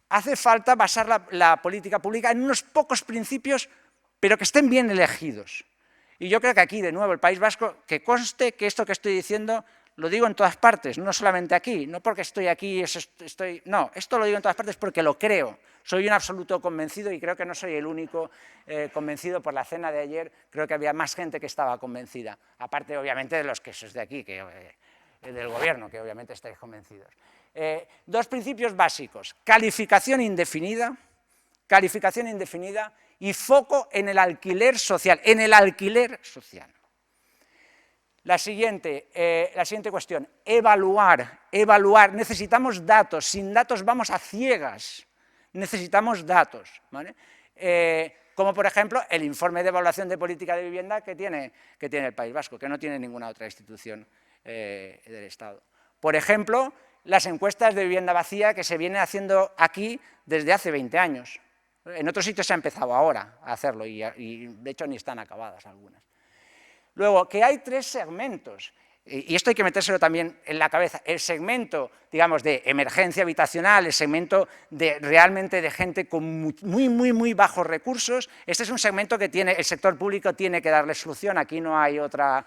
Hace falta basar la política pública en unos pocos principios, pero que estén bien elegidos. Y yo creo que aquí, de nuevo, el País Vasco, que conste que esto que estoy diciendo lo digo en todas partes, no solamente aquí, no porque estoy aquí, no, esto lo digo en todas partes porque lo creo. Soy un absoluto convencido y creo que no soy el único convencido por la cena de ayer, creo que había más gente que estaba convencida, aparte obviamente de los que sois de aquí, del gobierno, que obviamente estáis convencidos. 2 principios básicos, calificación indefinida y foco en el alquiler social, La siguiente cuestión, evaluar. Necesitamos datos, sin datos vamos a ciegas, necesitamos datos, ¿vale? Como por ejemplo el informe de evaluación de política de vivienda que tiene el País Vasco, que no tiene ninguna otra institución del Estado. Por ejemplo, las encuestas de vivienda vacía que se vienen haciendo aquí desde hace 20 años. En otros sitios se ha empezado ahora a hacerlo y de hecho ni están acabadas algunas. Luego, que hay 3 segmentos, y esto hay que metérselo también en la cabeza, el segmento, digamos, de emergencia habitacional, el segmento realmente de gente con muy bajos recursos, este es un segmento que el sector público tiene que darle solución, aquí no hay otra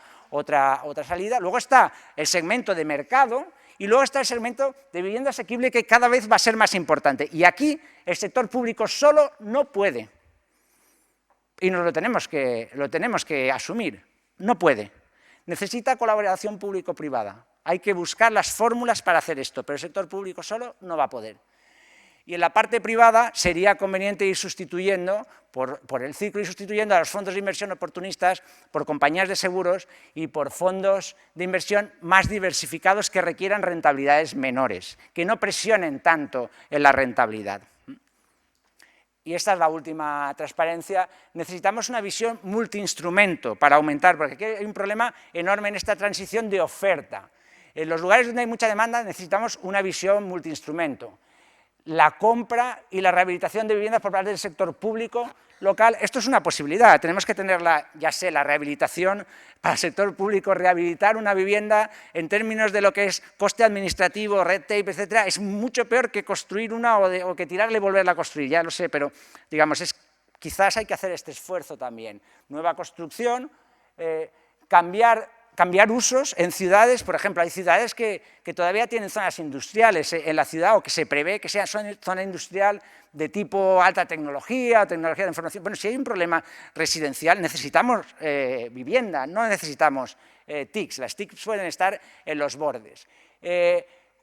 salida. Luego está el segmento de mercado y luego está el segmento de vivienda asequible que cada vez va a ser más importante. Y aquí el sector público solo no puede, y nos lo tenemos que asumir. No puede. Necesita colaboración público-privada. Hay que buscar las fórmulas para hacer esto, pero el sector público solo no va a poder. Y en la parte privada sería conveniente ir sustituyendo, por el ciclo, ir sustituyendo a los fondos de inversión oportunistas por compañías de seguros y por fondos de inversión más diversificados que requieran rentabilidades menores, que no presionen tanto en la rentabilidad. Y esta es la última transparencia, necesitamos una visión multiinstrumento para aumentar, porque aquí hay un problema enorme en esta transición de oferta. En los lugares donde hay mucha demanda necesitamos una visión multiinstrumento. La compra y la rehabilitación de viviendas por parte del sector público local, esto es una posibilidad, tenemos que tener la rehabilitación para el sector público, rehabilitar una vivienda en términos de lo que es coste administrativo, red tape, etcétera, es mucho peor que construir una o que tirarla y volverla a construir, ya lo sé, pero digamos, quizás hay que hacer este esfuerzo también. Nueva construcción, cambiar cambiar usos en ciudades. Por ejemplo, hay ciudades que todavía tienen zonas industriales en la ciudad, o que se prevé que sea zona industrial de tipo alta tecnología, tecnología de información. Bueno, si hay un problema residencial, necesitamos vivienda, no necesitamos TICs. Las TICs pueden estar en los bordes.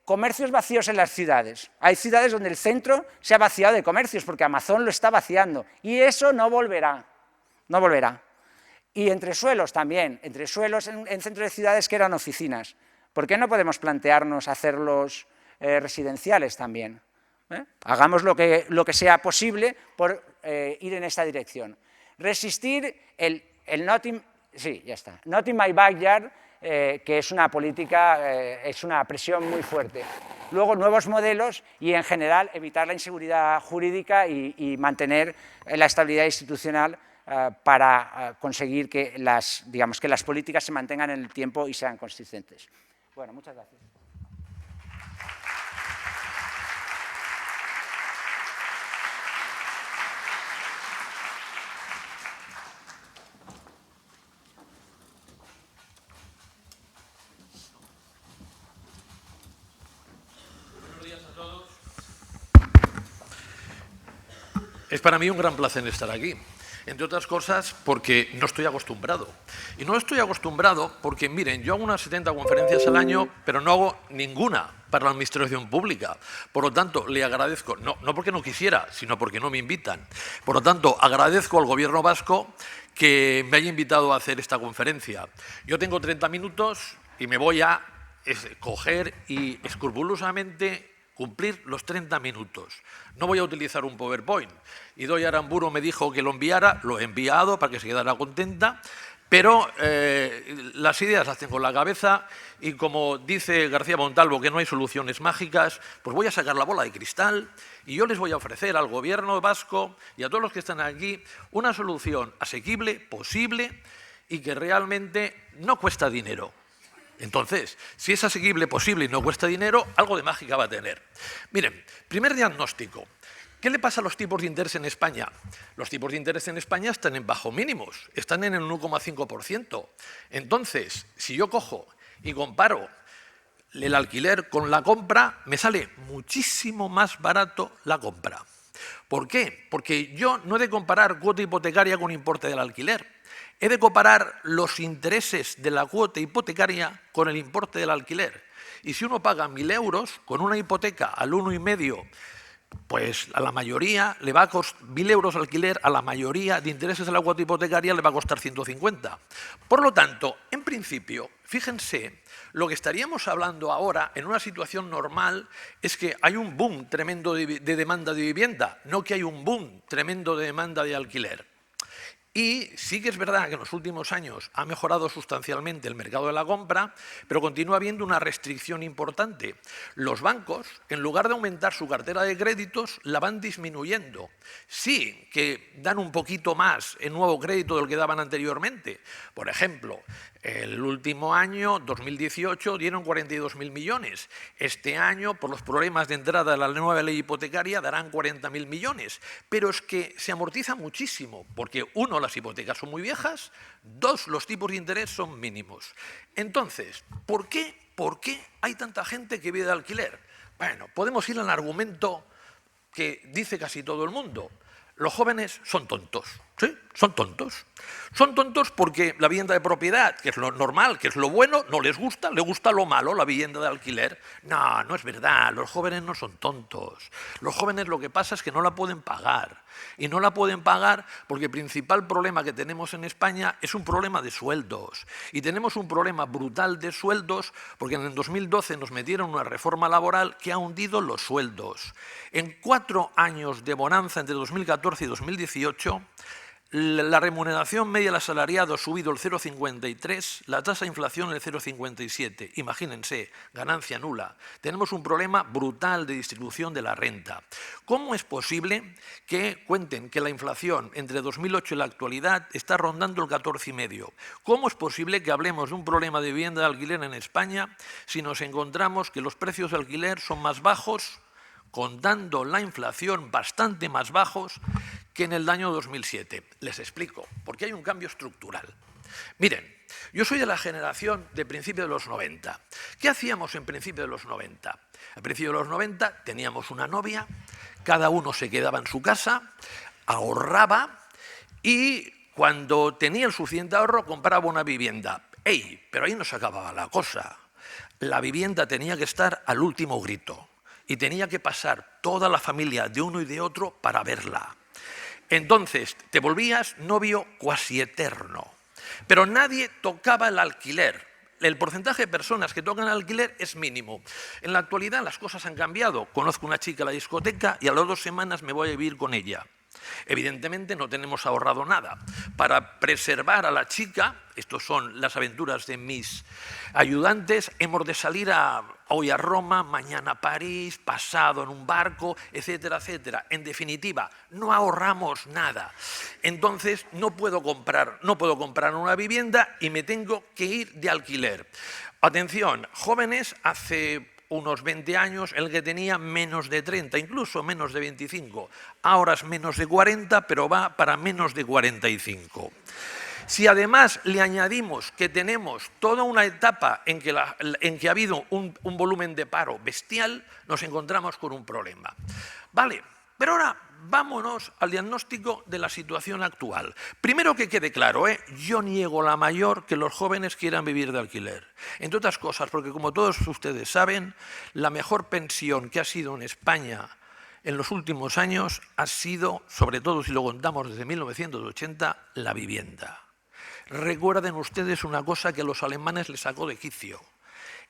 Comercios vacíos en las ciudades. Hay ciudades donde el centro se ha vaciado de comercios porque Amazon lo está vaciando, y eso no volverá, no volverá. Y entresuelos también, entresuelos en centros de ciudades que eran oficinas. ¿Por qué no podemos plantearnos hacerlos residenciales también? Hagamos lo que sea posible por ir en esta dirección. Resistir el not in my backyard, que es una política, es una presión muy fuerte. Luego, nuevos modelos y, en general, evitar la inseguridad jurídica y mantener la estabilidad institucional para conseguir que las políticas se mantengan en el tiempo y sean consistentes. Bueno, muchas gracias. Es para mí un gran placer estar aquí, entre otras cosas porque no estoy acostumbrado. Y no estoy acostumbrado porque, miren, yo hago unas 70 conferencias al año, pero no hago ninguna para la administración pública. Por lo tanto, le agradezco, no porque no quisiera, sino porque no me invitan. Por lo tanto, agradezco al Gobierno vasco que me haya invitado a hacer esta conferencia. Yo tengo 30 minutos y me voy a coger y escrupulosamente cumplir los 30 minutos. No voy a utilizar un PowerPoint. Idoia Aramburu me dijo que lo enviara, lo he enviado para que se quedara contenta, pero las ideas las tengo en la cabeza y, como dice García Montalvo, que no hay soluciones mágicas, pues voy a sacar la bola de cristal y yo les voy a ofrecer al Gobierno vasco y a todos los que están aquí una solución asequible, posible y que realmente no cuesta dinero. Entonces, si es asequible, posible y no cuesta dinero, algo de mágica va a tener. Miren, primer diagnóstico. ¿Qué le pasa a los tipos de interés en España? Los tipos de interés en España están en bajo mínimos, están en el 1,5%. Entonces, si yo cojo y comparo el alquiler con la compra, me sale muchísimo más barato la compra. ¿Por qué? Porque yo no he de comparar cuota hipotecaria con importe del alquiler. He de comparar los intereses de la cuota hipotecaria con el importe del alquiler. Y si uno paga 1.000 euros con una hipoteca al 1,5%, pues a la mayoría le va a costar 1.000 euros alquiler, a la mayoría de intereses de la cuota hipotecaria le va a costar 150. Por lo tanto, en principio, fíjense, lo que estaríamos hablando ahora en una situación normal es que hay un boom tremendo de demanda de vivienda, no que hay un boom tremendo de demanda de alquiler. Y sí que es verdad que en los últimos años ha mejorado sustancialmente el mercado de la compra, pero continúa habiendo una restricción importante. Los bancos, en lugar de aumentar su cartera de créditos, la van disminuyendo. Sí que dan un poquito más en nuevo crédito del que daban anteriormente. Por ejemplo, el último año, 2018, dieron 42.000 millones. Este año, por los problemas de entrada de la nueva ley hipotecaria, darán 40.000 millones. Pero es que se amortiza muchísimo, porque uno, las hipotecas son muy viejas, dos, los tipos de interés son mínimos. Entonces, ¿por qué hay tanta gente que vive de alquiler? Bueno, podemos ir al argumento que dice casi todo el mundo. Los jóvenes son tontos, ¿sí? Son tontos. Son tontos porque la vivienda de propiedad, que es lo normal, que es lo bueno, no les gusta lo malo, la vivienda de alquiler. No, no es verdad, los jóvenes no son tontos. Los jóvenes lo que pasa es que no la pueden pagar. Y no la pueden pagar porque el principal problema que tenemos en España es un problema de sueldos. Y tenemos un problema brutal de sueldos porque en el 2012 nos metieron una reforma laboral que ha hundido los sueldos. En 4 años de bonanza entre 2014 y 2018, la remuneración media del asalariado ha subido el 0,53, la tasa de inflación el 0,57. Imagínense, ganancia nula. Tenemos un problema brutal de distribución de la renta. ¿Cómo es posible que cuenten que la inflación entre 2008 y la actualidad está rondando el 14,5? ¿Cómo es posible que hablemos de un problema de vivienda de alquiler en España si nos encontramos que los precios de alquiler son más bajos, contando la inflación bastante más bajos que en el año 2007. Les explico, porque hay un cambio estructural. Miren, yo soy de la generación de principios de los 90. ¿Qué hacíamos en principio de los 90? Al principio de los 90 teníamos una novia, cada uno se quedaba en su casa, ahorraba y cuando tenía el suficiente ahorro compraba una vivienda. ¡Ey! Pero ahí no se acababa la cosa. La vivienda tenía que estar al último grito y tenía que pasar toda la familia de uno y de otro para verla. Entonces te volvías novio cuasi eterno, pero nadie tocaba el alquiler. El porcentaje de personas que tocan el alquiler es mínimo. En la actualidad las cosas han cambiado. Conozco una chica en la discoteca y a las 2 semanas me voy a vivir con ella. Evidentemente no tenemos ahorrado nada. Para preservar a la chica, estas son las aventuras de mis ayudantes, hemos de salir hoy a Roma, mañana a París, pasado en un barco, etcétera, etcétera. En definitiva, no ahorramos nada. Entonces no puedo comprar una vivienda y me tengo que ir de alquiler. Atención, jóvenes, hace unos 20 años, el que tenía menos de 30, incluso menos de 25. Ahora es menos de 40, pero va para menos de 45. Si además le añadimos que tenemos toda una etapa en que ha habido un volumen de paro bestial, nos encontramos con un problema. Vale, pero ahora vámonos al diagnóstico de la situación actual. Primero que quede claro, yo niego la mayor que los jóvenes quieran vivir de alquiler. Entre otras cosas, porque como todos ustedes saben, la mejor pensión que ha sido en España en los últimos años ha sido, sobre todo si lo contamos desde 1980, la vivienda. Recuerden ustedes una cosa que a los alemanes les sacó de quicio.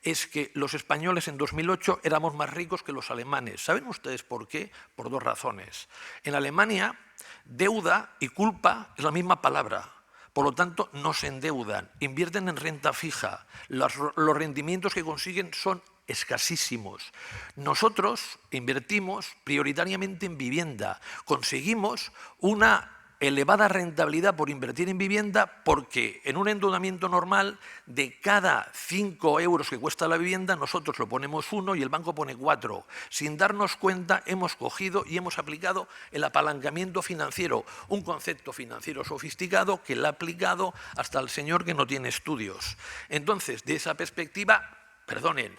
Es que los españoles en 2008 éramos más ricos que los alemanes. ¿Saben ustedes por qué? Por 2 razones. En Alemania, deuda y culpa es la misma palabra. Por lo tanto, no se endeudan, invierten en renta fija. Los rendimientos que consiguen son escasísimos. Nosotros invertimos prioritariamente en vivienda. Conseguimos una elevada rentabilidad por invertir en vivienda porque en un endeudamiento normal de cada 5 euros que cuesta la vivienda nosotros lo ponemos 1 y el banco pone 4. Sin darnos cuenta hemos cogido y hemos aplicado el apalancamiento financiero, un concepto financiero sofisticado que lo ha aplicado hasta el señor que no tiene estudios. Entonces, de esa perspectiva, perdonen,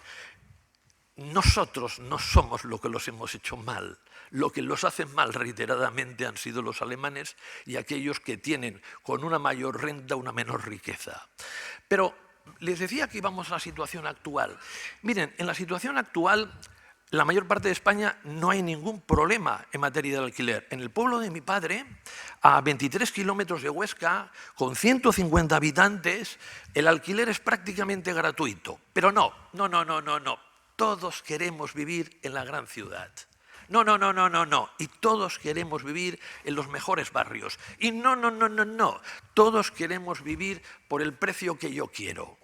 nosotros no somos lo que los hemos hecho mal. Lo que los hacen mal reiteradamente han sido los alemanes y aquellos que tienen con una mayor renta una menor riqueza. Pero les decía que íbamos a la situación actual. Miren, en la situación actual, la mayor parte de España no hay ningún problema en materia de alquiler. En el pueblo de mi padre, a 23 kilómetros de Huesca, con 150 habitantes, el alquiler es prácticamente gratuito. Pero no. Todos queremos vivir en la gran ciudad. No. Y todos queremos vivir en los mejores barrios. Y no. Todos queremos vivir por el precio que yo quiero.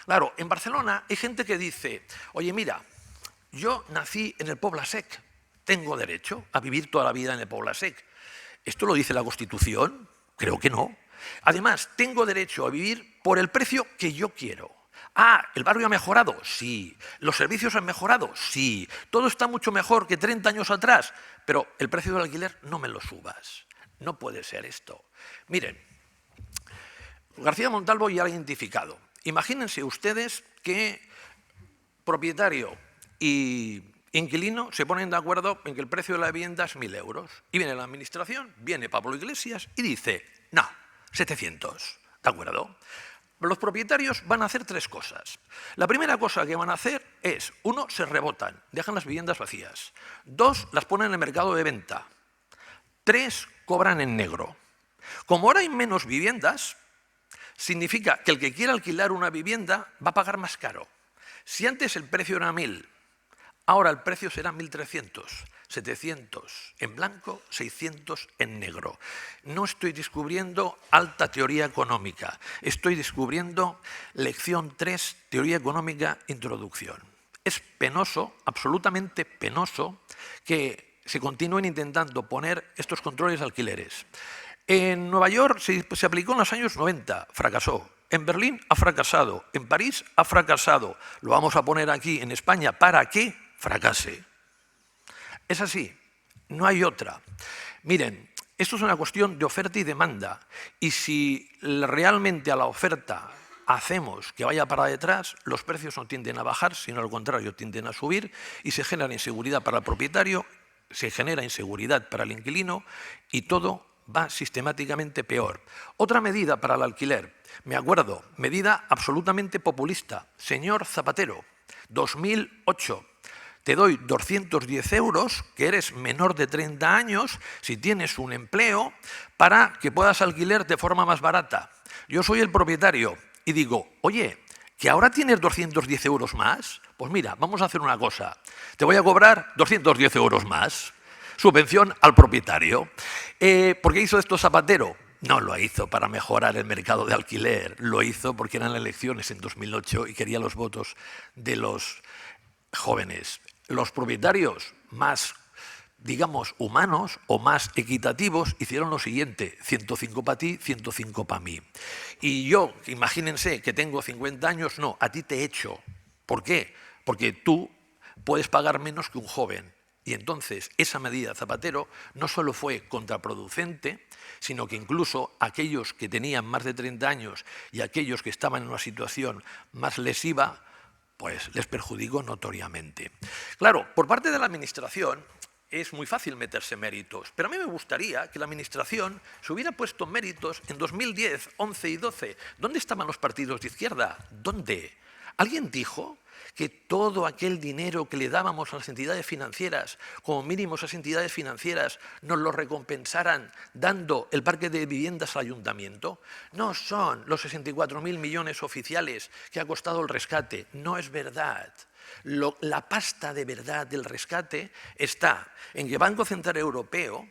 Claro, en Barcelona hay gente que dice, oye, mira, yo nací en el Poble Sec, tengo derecho a vivir toda la vida en el Poble Sec. ¿Esto lo dice la Constitución? Creo que no. Además, tengo derecho a vivir por el precio que yo quiero. Ah, ¿el barrio ha mejorado? Sí. ¿Los servicios han mejorado? Sí. Todo está mucho mejor que 30 años atrás, pero el precio del alquiler no me lo subas. No puede ser esto. Miren, García Montalvo ya lo ha identificado. Imagínense ustedes que propietario y inquilino se ponen de acuerdo en que el precio de la vivienda es 1.000 euros. Y viene la administración, viene Pablo Iglesias y dice, no, 700. ¿De acuerdo? Los propietarios van a hacer 3 cosas. La primera cosa que van a hacer es, 1, se rebotan, dejan las viviendas vacías. 2, las ponen en el mercado de venta. 3, cobran en negro. Como ahora hay menos viviendas, significa que el que quiera alquilar una vivienda va a pagar más caro. Si antes el precio era 1.000, ahora el precio será 1.300. 700 en blanco, 600 en negro. No estoy descubriendo alta teoría económica, estoy descubriendo lección 3, teoría económica, introducción. Es penoso, absolutamente penoso, que se continúen intentando poner estos controles de alquileres. En Nueva York se aplicó en los años 90, fracasó. En Berlín ha fracasado, en París ha fracasado. Lo vamos a poner aquí en España para que fracase. Es así, no hay otra. Miren, Esto es una cuestión de oferta y demanda. Y si realmente a la oferta hacemos que vaya para detrás, los precios no tienden a bajar, sino al contrario, tienden a subir y se genera inseguridad para el propietario, se genera inseguridad para el inquilino y todo va sistemáticamente peor. Otra medida para el alquiler, me acuerdo, medida absolutamente populista. Señor Zapatero, 2008. Te doy 210 euros, que eres menor de 30 años, si tienes un empleo, para que puedas alquilar de forma más barata. Yo soy el propietario y digo, oye, ¿que ahora tienes 210 euros más? Pues mira, vamos a hacer una cosa. Te voy a cobrar 210 euros más. Subvención al propietario. ¿Por qué hizo esto Zapatero? No lo hizo para mejorar el mercado de alquiler. Lo hizo porque eran elecciones en 2008 y quería los votos de los jóvenes. Los propietarios más, digamos, humanos o más equitativos hicieron lo siguiente: 105 para ti, 105 para mí. Y yo, imagínense que tengo 50 años, no, a ti te echo. ¿Por qué? Porque tú puedes pagar menos que un joven. Y entonces esa medida Zapatero no solo fue contraproducente, sino que incluso aquellos que tenían más de 30 años y aquellos que estaban en una situación más lesiva, pues les perjudicó notoriamente. Claro, por parte de la Administración es muy fácil meterse méritos, pero a mí me gustaría que la Administración se hubiera puesto méritos en 2010, 11 y 12. ¿Dónde estaban los partidos de izquierda? ¿Dónde? ¿Alguien dijo que todo aquel dinero que le dábamos a las entidades financieras, como mínimo esas entidades financieras, nos lo recompensaran dando el parque de viviendas al ayuntamiento? No son los 64.000 millones oficiales que ha costado el rescate, no es verdad. La pasta de verdad del rescate está en que Banco Central Europeo,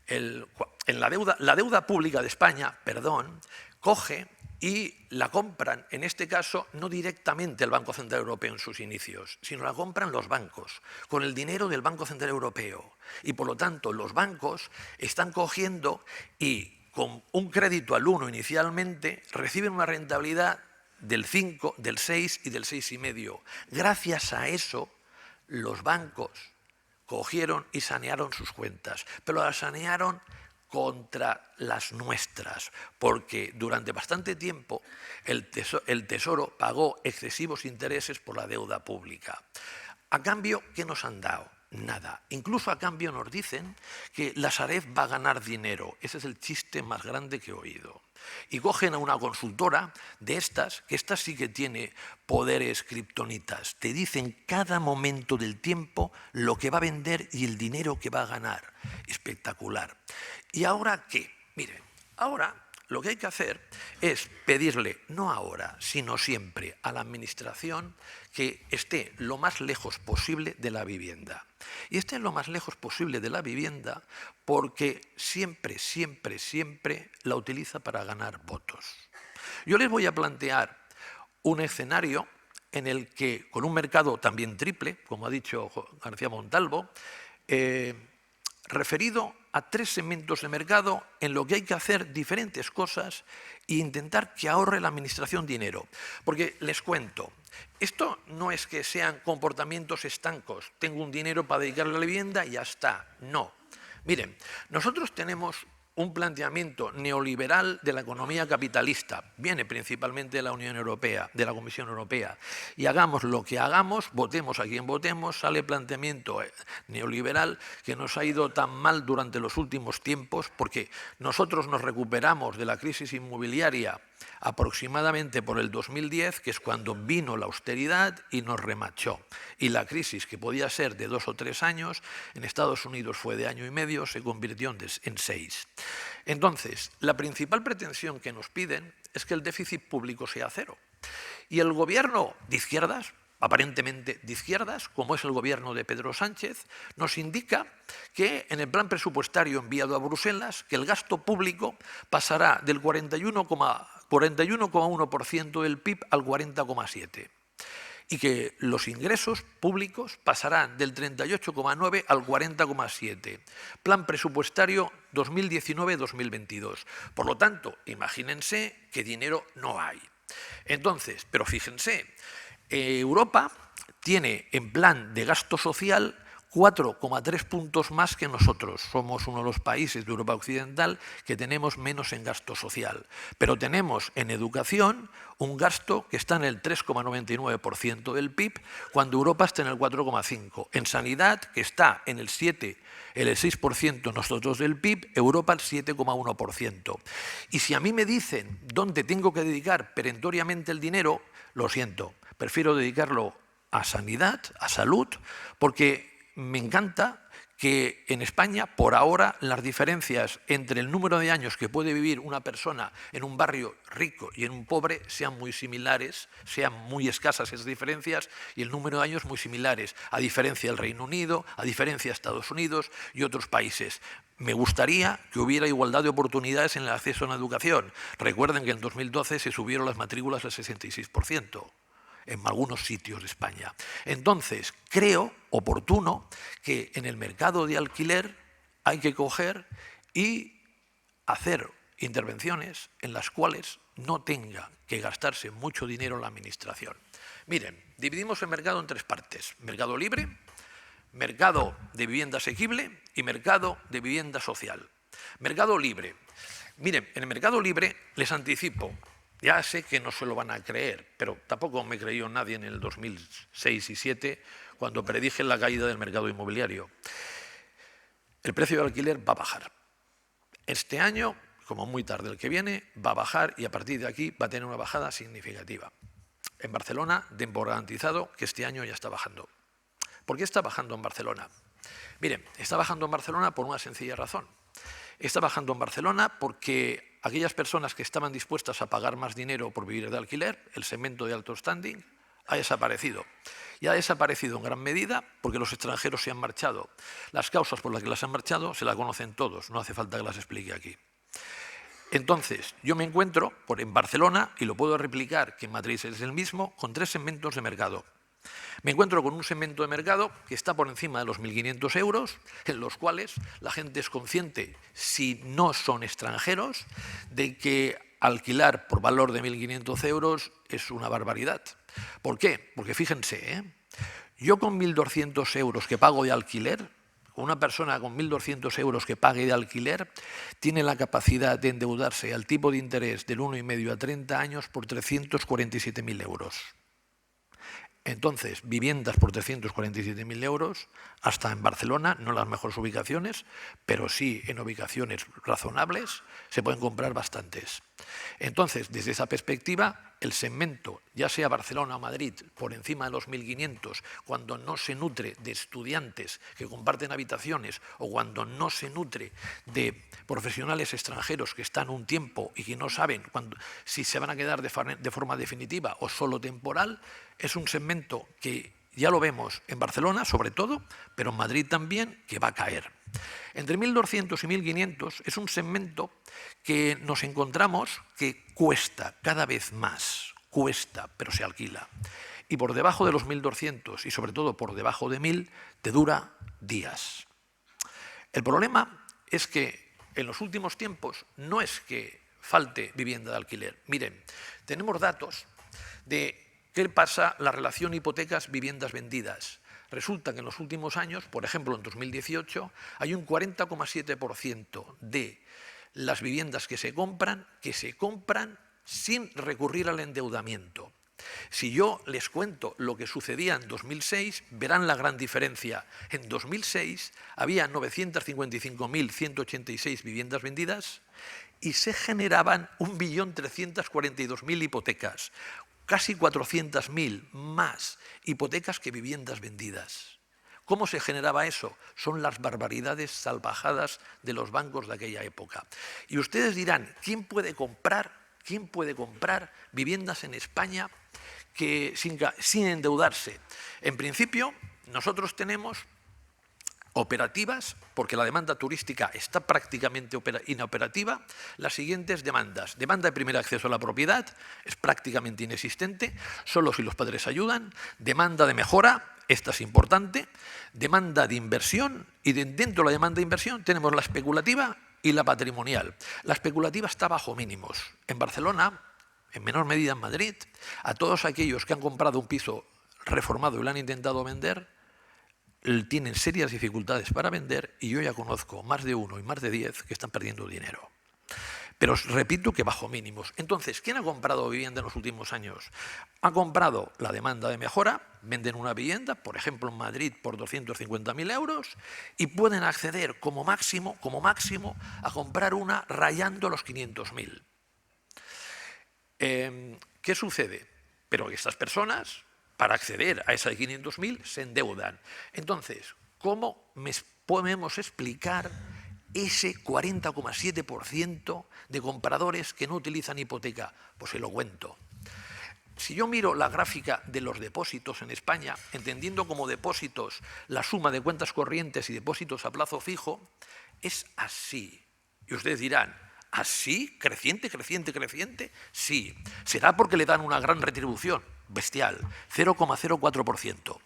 en la deuda pública de España, coge y la compran, en este caso, no directamente el Banco Central Europeo en sus inicios, sino la compran los bancos, con el dinero del Banco Central Europeo. Y por lo tanto, los bancos están cogiendo y con un crédito al 1 inicialmente reciben una rentabilidad del 5, del 6 y del 6,5. Gracias a eso, los bancos cogieron y sanearon sus cuentas, pero las sanearon contra las nuestras, porque durante bastante tiempo el Tesoro pagó excesivos intereses por la deuda pública. A cambio, ¿qué nos han dado? Nada. Incluso a cambio nos dicen que la Sareb va a ganar dinero. Ese es el chiste más grande que he oído. Y cogen a una consultora de estas, que esta sí que tiene poderes kriptonitas. Te dicen cada momento del tiempo lo que va a vender y el dinero que va a ganar. Espectacular. ¿Y ahora qué? Miren, ahora lo que hay que hacer es pedirle, no ahora, sino siempre, a la Administración que esté lo más lejos posible de la vivienda. Y esté lo más lejos posible de la vivienda porque siempre, siempre, siempre la utiliza para ganar votos. Yo les voy a plantear un escenario en el que, con un mercado también triple, como ha dicho García Montalvo, referido a 3 segmentos de mercado en lo que hay que hacer diferentes cosas e intentar que ahorre la Administración dinero. Porque les cuento, esto no es que sean comportamientos estancos, tengo un dinero para dedicarle a la vivienda y ya está, no. Miren, nosotros tenemos un planteamiento neoliberal de la economía capitalista, viene principalmente de la Unión Europea, de la Comisión Europea, y hagamos lo que hagamos, votemos a quien votemos, sale planteamiento neoliberal que nos ha ido tan mal durante los últimos tiempos, porque nosotros nos recuperamos de la crisis inmobiliaria aproximadamente por el 2010, que es cuando vino la austeridad y nos remachó. Y la crisis, que podía ser de 2 o 3 años, en Estados Unidos fue de 1 año y medio, se convirtió en 6. Entonces, la principal pretensión que nos piden es que el déficit público sea 0. Y el gobierno de izquierdas, aparentemente de izquierdas, como es el gobierno de Pedro Sánchez, nos indica que en el plan presupuestario enviado a Bruselas, que el gasto público pasará del 41,1% del PIB al 40,7%. Y que los ingresos públicos pasarán del 38,9 al 40,7. Plan presupuestario 2019-2022. Por lo tanto, imagínense que dinero no hay. Entonces, pero fíjense, Europa tiene en plan de gasto social 4,3 puntos más que nosotros. Somos uno de los países de Europa Occidental que tenemos menos en gasto social. Pero tenemos en educación un gasto que está en el 3,99% del PIB, cuando Europa está en el 4,5%. En sanidad, que está en el 6% nosotros del PIB, Europa el 7,1%. Y si a mí me dicen dónde tengo que dedicar perentoriamente el dinero, lo siento, prefiero dedicarlo a sanidad, a salud, porque me encanta que en España, por ahora, las diferencias entre el número de años que puede vivir una persona en un barrio rico y en un pobre sean muy similares, sean muy escasas esas diferencias, y el número de años muy similares, a diferencia del Reino Unido, a diferencia de Estados Unidos y otros países. Me gustaría que hubiera igualdad de oportunidades en el acceso a la educación. Recuerden que en 2012 se subieron las matrículas al 66%. En algunos sitios de España. Entonces, creo oportuno que en el mercado de alquiler hay que coger y hacer intervenciones en las cuales no tenga que gastarse mucho dinero la administración. Miren, dividimos el mercado en 3 partes. Mercado libre, mercado de vivienda asequible y mercado de vivienda social. Mercado libre. Miren, en el mercado libre les anticipo. Ya sé que no se lo van a creer, pero tampoco me creyó nadie en el 2006 y 2007 cuando predije la caída del mercado inmobiliario. El precio del alquiler va a bajar. Este año, como muy tarde el que viene, va a bajar y a partir de aquí va a tener una bajada significativa. En Barcelona, den por garantizado que este año ya está bajando. ¿Por qué está bajando en Barcelona? Miren, está bajando en Barcelona por una sencilla razón. Está bajando en Barcelona porque aquellas personas que estaban dispuestas a pagar más dinero por vivir de alquiler, el segmento de alto standing, ha desaparecido. Y ha desaparecido en gran medida porque los extranjeros se han marchado. Las causas por las que las han marchado se las conocen todos, no hace falta que las explique aquí. Entonces, yo me encuentro en Barcelona, y lo puedo replicar, que en Madrid es el mismo, con 3 segmentos de mercado. Me encuentro con un segmento de mercado que está por encima de los 1.500 euros, en los cuales la gente es consciente, si no son extranjeros, de que alquilar por valor de 1.500 euros es una barbaridad. ¿Por qué? Porque fíjense, yo con 1.200 euros que pago de alquiler, una persona con 1.200 euros que pague de alquiler, tiene la capacidad de endeudarse al tipo de interés del 1,5 a 30 años por 347.000 euros. Entonces, viviendas por 347.000 euros, hasta en Barcelona, no en las mejores ubicaciones, pero sí en ubicaciones razonables, se pueden comprar bastantes. Entonces, desde esa perspectiva, el segmento, ya sea Barcelona o Madrid, por encima de los 1.500, cuando no se nutre de estudiantes que comparten habitaciones o cuando no se nutre de profesionales extranjeros que están un tiempo y que no saben si se van a quedar de forma definitiva o solo temporal, es un segmento que ya lo vemos en Barcelona, sobre todo, pero en Madrid también, que va a caer. Entre 1.200 y 1.500 es un segmento que nos encontramos que cuesta cada vez más, cuesta, pero se alquila. Y por debajo de los 1.200 y sobre todo por debajo de 1.000 te dura días. El problema es que en los últimos tiempos no es que falte vivienda de alquiler. Miren, tenemos datos de qué pasa la relación hipotecas-viviendas vendidas. Resulta que en los últimos años, por ejemplo en 2018, hay un 40,7% de las viviendas que se compran sin recurrir al endeudamiento. Si yo les cuento lo que sucedía en 2006, verán la gran diferencia. En 2006 había 955.186 viviendas vendidas y se generaban 1.342.000 hipotecas. Casi 400.000 más hipotecas que viviendas vendidas. ¿Cómo se generaba eso? Son las barbaridades salvajadas de los bancos de aquella época. Y ustedes dirán, ¿quién puede comprar viviendas en España sin endeudarse? En principio, nosotros tenemos operativas, porque la demanda turística está prácticamente inoperativa, las siguientes demandas. Demanda de primer acceso a la propiedad es prácticamente inexistente, solo si los padres ayudan. Demanda de mejora, esta es importante. Demanda de inversión, y dentro de la demanda de inversión tenemos la especulativa y la patrimonial. La especulativa está bajo mínimos. En Barcelona, en menor medida en Madrid, a todos aquellos que han comprado un piso reformado y lo han intentado vender, tienen serias dificultades para vender y yo ya conozco más de 1 y más de 10 que están perdiendo dinero. Pero os repito que bajo mínimos. Entonces, ¿quién ha comprado vivienda en los últimos años? Ha comprado la demanda de mejora, venden una vivienda, por ejemplo en Madrid, por 250.000 euros y pueden acceder como máximo, a comprar una rayando los 500.000. ¿Qué sucede? Pero estas personas, para acceder a esa de 500.000, se endeudan. Entonces, ¿cómo podemos explicar ese 40,7% de compradores que no utilizan hipoteca? Pues se lo cuento. Si yo miro la gráfica de los depósitos en España, entendiendo como depósitos la suma de cuentas corrientes y depósitos a plazo fijo, es así. Y ustedes dirán, ¿así? ¿Creciente, creciente, creciente? Sí. Será porque le dan una gran retribución, bestial, 0,04%.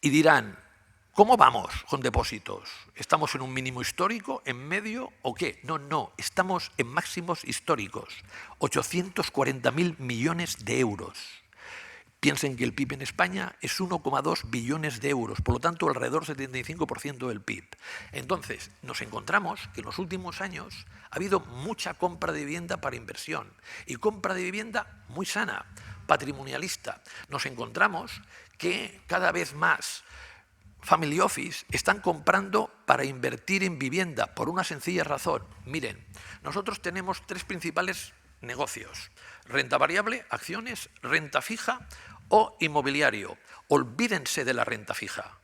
Y dirán, ¿cómo vamos con depósitos? ¿Estamos en un mínimo histórico, en medio o qué? No, no, estamos en máximos históricos, 840.000 millones de euros. Piensen que el PIB en España es 1,2 billones de euros, por lo tanto alrededor del 75% del PIB. Entonces, nos encontramos que en los últimos años ha habido mucha compra de vivienda para inversión y compra de vivienda muy sana, patrimonialista. Nos encontramos que cada vez más Family Office están comprando para invertir en vivienda por una sencilla razón. Miren, nosotros tenemos 3 principales negocios: renta variable, acciones, renta fija o inmobiliario. Olvídense de la renta fija.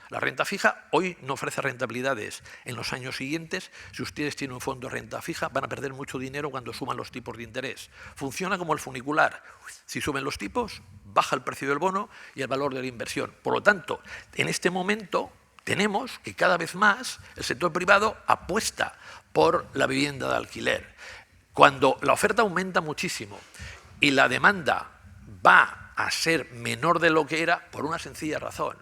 La renta fija hoy no ofrece rentabilidades. En los años siguientes, si ustedes tienen un fondo de renta fija, van a perder mucho dinero cuando suman los tipos de interés. Funciona como el funicular. Si suben los tipos, baja el precio del bono y el valor de la inversión. Por lo tanto, en este momento tenemos que cada vez más el sector privado apuesta por la vivienda de alquiler. Cuando la oferta aumenta muchísimo y la demanda va a ser menor de lo que era, por una sencilla razón.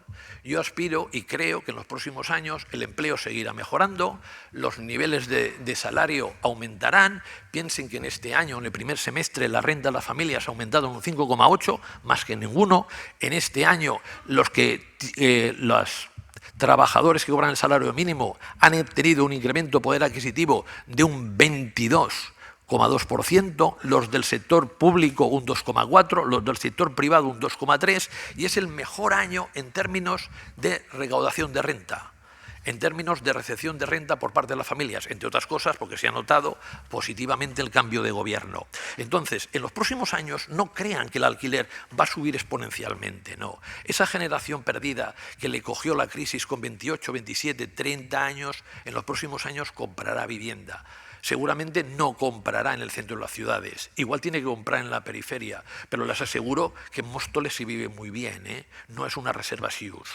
Yo aspiro y creo que en los próximos años el empleo seguirá mejorando, los niveles de salario aumentarán. Piensen que en este año, en el primer semestre, la renta de las familias ha aumentado en un 5,8, más que ninguno. En este año, los trabajadores que cobran el salario mínimo han tenido un incremento de poder adquisitivo de un 22,2%, los del sector público un 2,4%, los del sector privado un 2,3%, y es el mejor año en términos de recaudación de renta, en términos de recepción de renta por parte de las familias, entre otras cosas porque se ha notado positivamente el cambio de gobierno. Entonces, en los próximos años no crean que el alquiler va a subir exponencialmente, no. Esa generación perdida que le cogió la crisis con 28, 27, 30 años, en los próximos años comprará vivienda. Seguramente no comprará en el centro de las ciudades, igual tiene que comprar en la periferia, pero les aseguro que en Móstoles se vive muy bien, ¿eh? No es una reserva SIUS.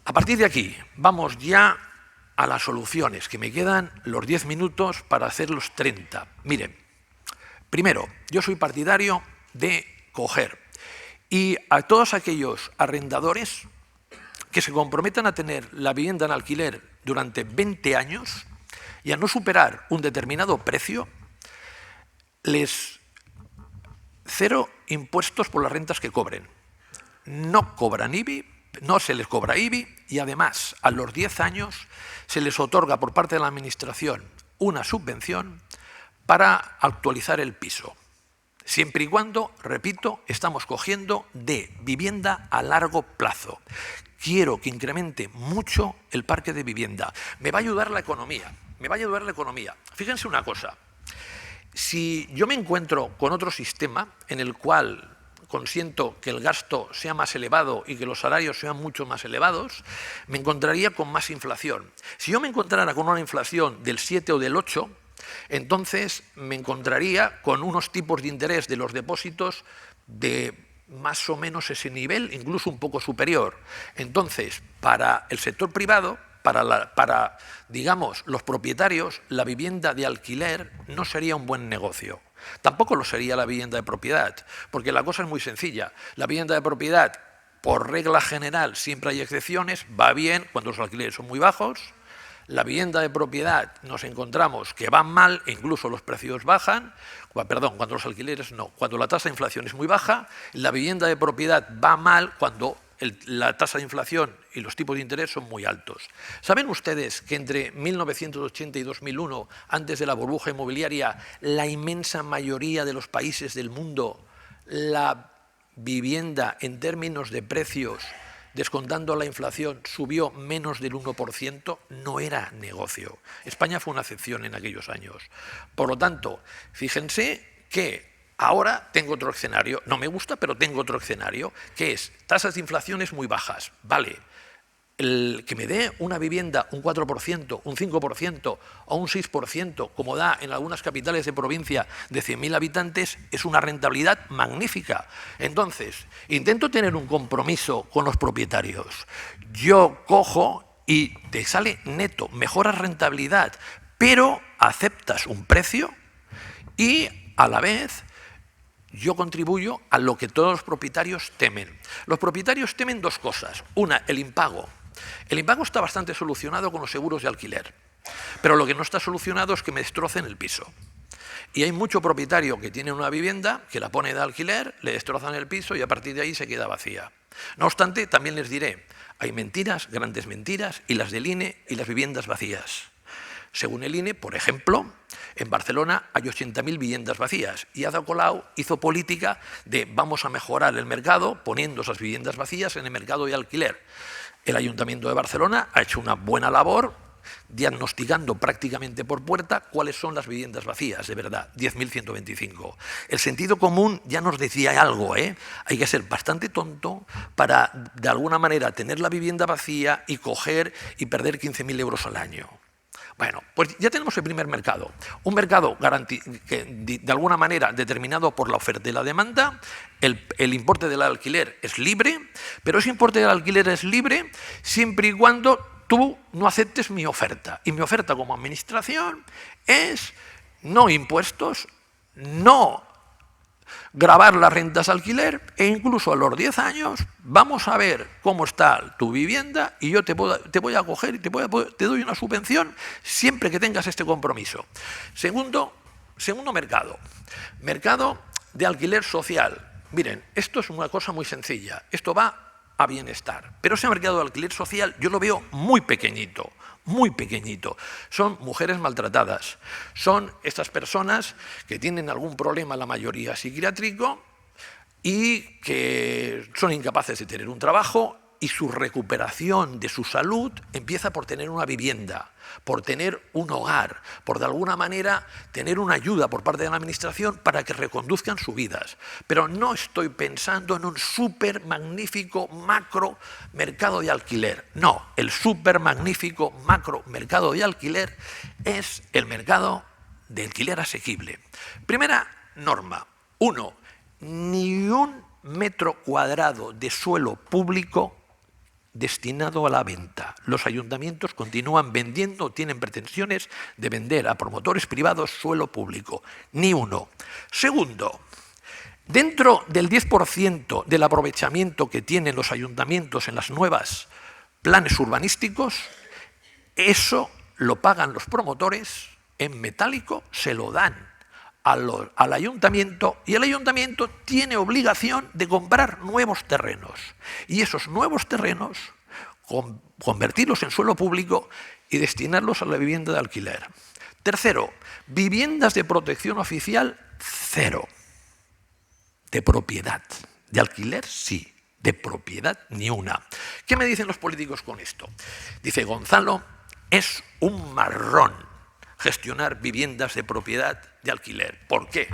A partir de aquí, vamos ya a las soluciones, que me quedan los 10 minutos para hacer los 30. Miren, primero, yo soy partidario de coger y a todos aquellos arrendadores que se comprometan a tener la vivienda en alquiler durante 20 años, y a no superar un determinado precio, les cero impuestos por las rentas que cobren. No cobran IBI, no se les cobra IBI y además a los 10 años se les otorga por parte de la Administración una subvención para actualizar el piso. Siempre y cuando, repito, estamos cogiendo de vivienda a largo plazo. Quiero que incremente mucho el parque de vivienda. Me va a ayudar la economía. Me va a ayudar la economía. Fíjense una cosa, si yo me encuentro con otro sistema en el cual consiento que el gasto sea más elevado y que los salarios sean mucho más elevados, me encontraría con más inflación. Si yo me encontrara con una inflación del 7 o del 8, entonces me encontraría con unos tipos de interés de los depósitos de más o menos ese nivel, incluso un poco superior. Entonces, para el sector privado, para, digamos, los propietarios, la vivienda de alquiler no sería un buen negocio. Tampoco lo sería la vivienda de propiedad, porque la cosa es muy sencilla. La vivienda de propiedad, por regla general, siempre hay excepciones, va bien cuando los alquileres son muy bajos. la vivienda de propiedad nos encontramos que van mal e incluso los precios bajan, perdón, cuando los alquileres no, cuando la tasa de inflación es muy baja, la vivienda de propiedad va mal cuando la tasa de inflación y los tipos de interés son muy altos. ¿Saben ustedes que entre 1980 y 2001, antes de la burbuja inmobiliaria, la inmensa mayoría de los países del mundo, la vivienda en términos de precios, descontando la inflación, subió menos del 1%? No era negocio. España fue una excepción en aquellos años. Por lo tanto, fíjense que ahora tengo otro escenario, no me gusta, pero tengo otro escenario, que es tasas de inflaciones muy bajas. Vale, que me dé una vivienda un 4%, un 5% o un 6%, como da en algunas capitales de provincia de 100.000 habitantes, es una rentabilidad magnífica. Entonces, intento tener un compromiso con los propietarios. Yo cojo y te sale neto, mejoras rentabilidad, pero aceptas un precio y a la vez yo contribuyo a lo que todos los propietarios temen. Los propietarios temen dos cosas. Una, el impago. El impago está bastante solucionado con los seguros de alquiler, pero lo que no está solucionado es que me destrocen el piso. Y hay mucho propietario que tiene una vivienda, que la pone de alquiler, le destrozan el piso y a partir de ahí se queda vacía. No obstante, también les diré, hay mentiras, grandes mentiras, y las del INE y las viviendas vacías. Según el INE, por ejemplo, en Barcelona hay 80.000 viviendas vacías y Ada Colau hizo política de vamos a mejorar el mercado poniendo esas viviendas vacías en el mercado de alquiler. El Ayuntamiento de Barcelona ha hecho una buena labor diagnosticando prácticamente por puerta cuáles son las viviendas vacías, de verdad, 10.125. El sentido común ya nos decía algo, ¿eh? Hay que ser bastante tonto para, de alguna manera, tener la vivienda vacía y coger y perder 15.000 euros al año. Bueno, pues ya tenemos el primer mercado. Un mercado que, de alguna manera determinado por la oferta y la demanda. El importe del alquiler es libre, pero ese importe del alquiler es libre siempre y cuando tú no aceptes mi oferta. Y mi oferta como administración es no impuestos, no gravar las rentas alquiler e incluso a los 10 años vamos a ver cómo está tu vivienda y yo te voy a coger y te doy una subvención siempre que tengas este compromiso. Segundo mercado. Mercado de alquiler social. Miren, esto es una cosa muy sencilla. Esto va a bienestar. Pero ese mercado de alquiler social yo lo veo muy pequeñito. Muy pequeñito. Son mujeres maltratadas, son estas personas que tienen algún problema, la mayoría psiquiátrico, y que son incapaces de tener un trabajo y su recuperación de su salud empieza por tener una vivienda, por tener un hogar, por de alguna manera tener una ayuda por parte de la administración para que reconduzcan sus vidas. Pero no estoy pensando en un súper magnífico macro mercado de alquiler. No, el súper magnífico macro mercado de alquiler es el mercado de alquiler asequible. Primera norma. 1. Ni un metro cuadrado de suelo público destinado a la venta. Los ayuntamientos continúan vendiendo, tienen pretensiones de vender a promotores privados suelo público. Ni uno. Segundo, dentro del 10% del aprovechamiento que tienen los ayuntamientos en las nuevas planes urbanísticos, eso lo pagan los promotores en metálico, se lo dan al ayuntamiento y el ayuntamiento tiene obligación de comprar nuevos terrenos y esos nuevos terrenos convertirlos en suelo público y destinarlos a la vivienda de alquiler. Tercero, viviendas de protección oficial, 0. De propiedad. De alquiler, sí. De propiedad, ni una. ¿Qué me dicen los políticos con esto? Dice Gonzalo, es un marrón gestionar viviendas de propiedad de alquiler. ¿Por qué?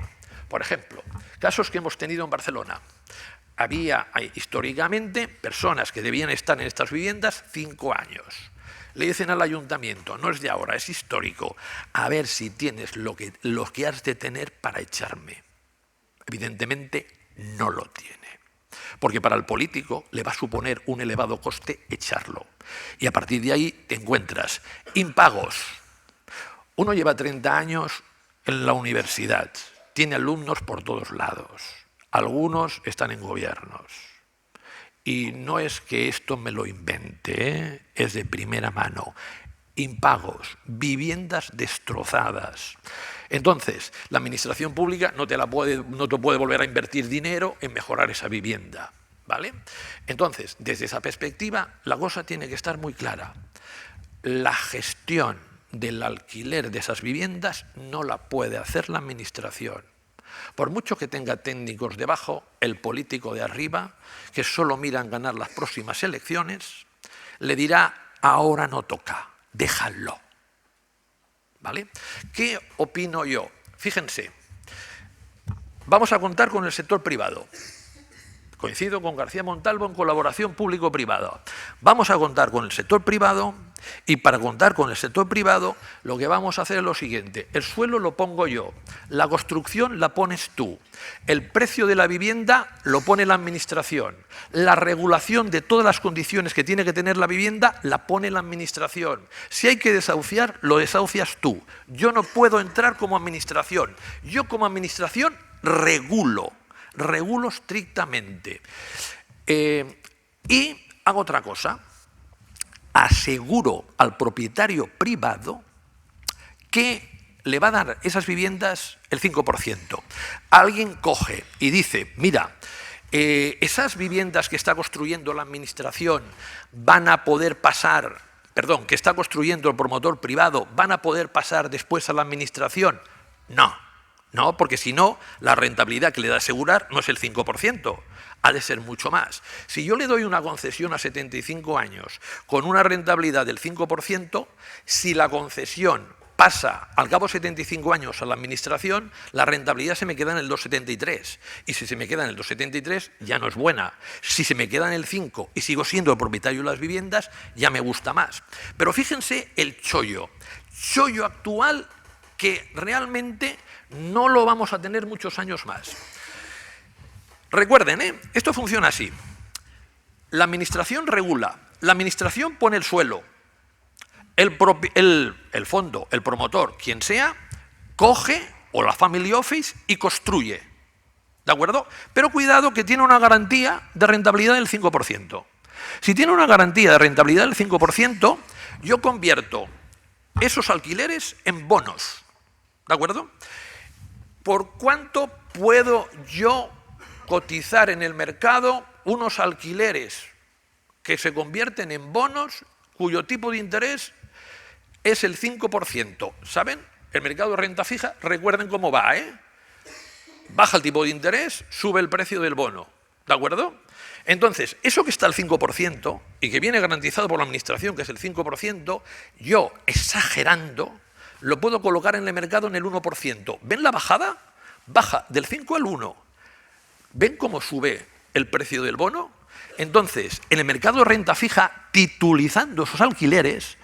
Por ejemplo, casos que hemos tenido en Barcelona. Había históricamente personas que debían estar en estas viviendas 5 años. Le dicen al ayuntamiento, no es de ahora, es histórico, a ver si tienes lo que has de tener para echarme. Evidentemente no lo tiene. Porque para el político le va a suponer un elevado coste echarlo. Y a partir de ahí te encuentras impagos. Uno lleva 30 años en la universidad, tiene alumnos por todos lados, algunos están en gobiernos. Y no es que esto me lo invente, es de primera mano. impagos, viviendas destrozadas. Entonces, la administración pública no te puede volver a invertir dinero en mejorar esa vivienda, ¿vale? Entonces, desde esa perspectiva, la cosa tiene que estar muy clara. La gestión del alquiler de esas viviendas no la puede hacer la administración. Por mucho que tenga técnicos debajo, el político de arriba, que solo miran ganar las próximas elecciones, le dirá, ahora no toca, déjalo. ¿Vale? ¿Qué opino yo? Fíjense, vamos a contar con el sector privado. Coincido con García Montalvo en colaboración público-privada. Vamos a contar con el sector privado y para contar con el sector privado lo que vamos a hacer es lo siguiente. El suelo lo pongo yo, la construcción la pones tú, el precio de la vivienda lo pone la administración, la regulación de todas las condiciones que tiene que tener la vivienda la pone la administración. Si hay que desahuciar, lo desahucias tú. Yo no puedo entrar como administración. Yo como administración regulo estrictamente. Y hago otra cosa, aseguro al propietario privado que le va a dar esas viviendas el 5%. Alguien coge y dice, mira, esas viviendas que está construyendo la administración van a poder pasar, perdón, que está construyendo el promotor privado, van a poder pasar después a la administración. No, porque si no, la rentabilidad que le da asegurar no es el 5%, ha de ser mucho más. Si yo le doy una concesión a 75 años con una rentabilidad del 5%, si la concesión pasa al cabo de 75 años a la administración, la rentabilidad se me queda en el 2,73. Y si se me queda en el 2,73 ya no es buena. Si se me queda en el 5 y sigo siendo el propietario de las viviendas, ya me gusta más. Pero fíjense el chollo actual que realmente no lo vamos a tener muchos años más. Recuerden, esto funciona así. La administración regula, la administración pone el suelo, el fondo, el promotor, quien sea, coge, o la family office, y construye. ¿De acuerdo? Pero cuidado que tiene una garantía de rentabilidad del 5%. Si tiene una garantía de rentabilidad del 5%, yo convierto esos alquileres en bonos. ¿De acuerdo? ¿Por cuánto puedo yo cotizar en el mercado unos alquileres que se convierten en bonos cuyo tipo de interés es el 5%? ¿Saben? El mercado de renta fija, recuerden cómo va, Baja el tipo de interés, sube el precio del bono. ¿De acuerdo? Entonces, eso que está al 5% y que viene garantizado por la administración, que es el 5%, yo, exagerando, lo puedo colocar en el mercado en el 1%. ¿Ven la bajada? Baja del 5 al 1. ¿Ven cómo sube el precio del bono? Entonces, en el mercado de renta fija, titulizando esos alquileres,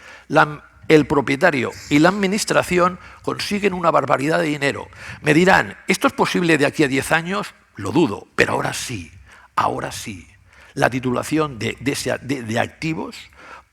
el propietario y la administración consiguen una barbaridad de dinero. Me dirán, ¿esto es posible de aquí a 10 años? Lo dudo, pero ahora sí. La titulación de activos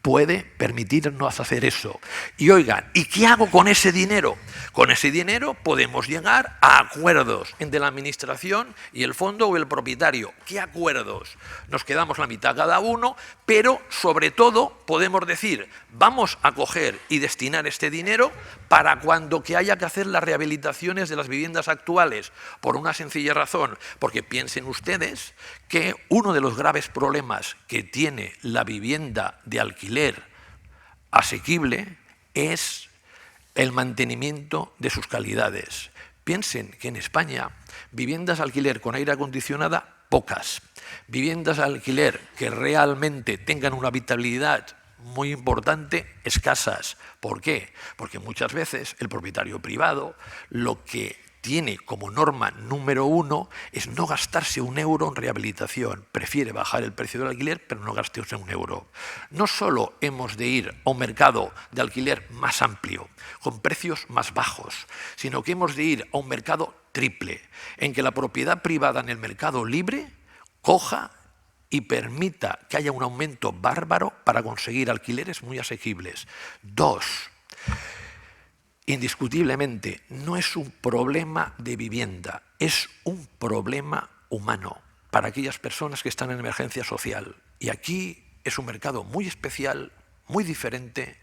puede permitirnos hacer eso. Y oigan, ¿y qué hago con ese dinero? Con ese dinero podemos llegar a acuerdos entre la administración y el fondo o el propietario. ¿Qué acuerdos? Nos quedamos la mitad cada uno, pero sobre todo podemos decir, vamos a coger y destinar este dinero para cuando que haya que hacer las rehabilitaciones de las viviendas actuales, por una sencilla razón, porque piensen ustedes que uno de los graves problemas que tiene la vivienda de alquiler asequible es el mantenimiento de sus calidades. Piensen que en España viviendas de alquiler con aire acondicionado, pocas. Viviendas de alquiler que realmente tengan una habitabilidad muy importante, escasas. ¿Por qué? Porque muchas veces el propietario privado lo que tiene como norma número 1 es no gastarse un euro en rehabilitación. Prefiere bajar el precio del alquiler, pero no gastarse un euro. No solo hemos de ir a un mercado de alquiler más amplio, con precios más bajos, sino que hemos de ir a un mercado triple, en que la propiedad privada en el mercado libre coja y permita que haya un aumento bárbaro para conseguir alquileres muy asequibles. 2. Indiscutiblemente, no es un problema de vivienda, es un problema humano para aquellas personas que están en emergencia social. Y aquí es un mercado muy especial, muy diferente,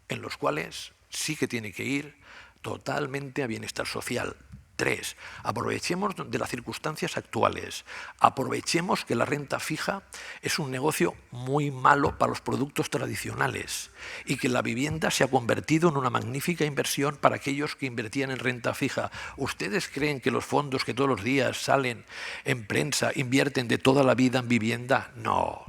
en los cuales sí que tiene que ir totalmente a bienestar social. 3. Aprovechemos de las circunstancias actuales. Aprovechemos que la renta fija es un negocio muy malo para los productos tradicionales y que la vivienda se ha convertido en una magnífica inversión para aquellos que invertían en renta fija. ¿Ustedes creen que los fondos que todos los días salen en prensa invierten de toda la vida en vivienda? No.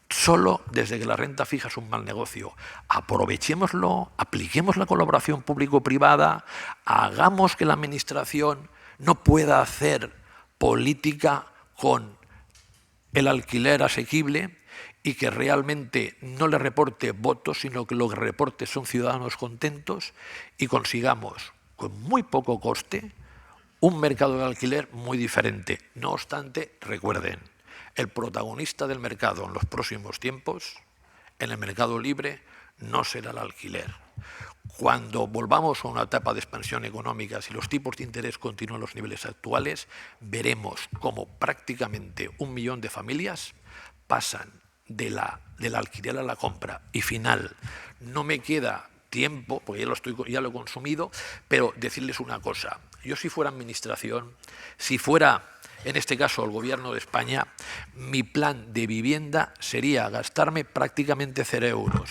Solo desde que la renta fija es un mal negocio. Aprovechémoslo, apliquemos la colaboración público-privada, hagamos que la administración no pueda hacer política con el alquiler asequible y que realmente no le reporte votos, sino que lo que reporte son ciudadanos contentos y consigamos, con muy poco coste, un mercado de alquiler muy diferente. No obstante, recuerden, el protagonista del mercado en los próximos tiempos, en el mercado libre, no será el alquiler. Cuando volvamos a una etapa de expansión económica, si los tipos de interés continúan los niveles actuales, veremos cómo prácticamente 1 millón de familias pasan del alquiler a la compra. Y final, no me queda tiempo, porque ya lo he consumido, pero decirles una cosa. Yo si fuera administración, si fuera en este caso el Gobierno de España, mi plan de vivienda sería gastarme prácticamente 0 euros.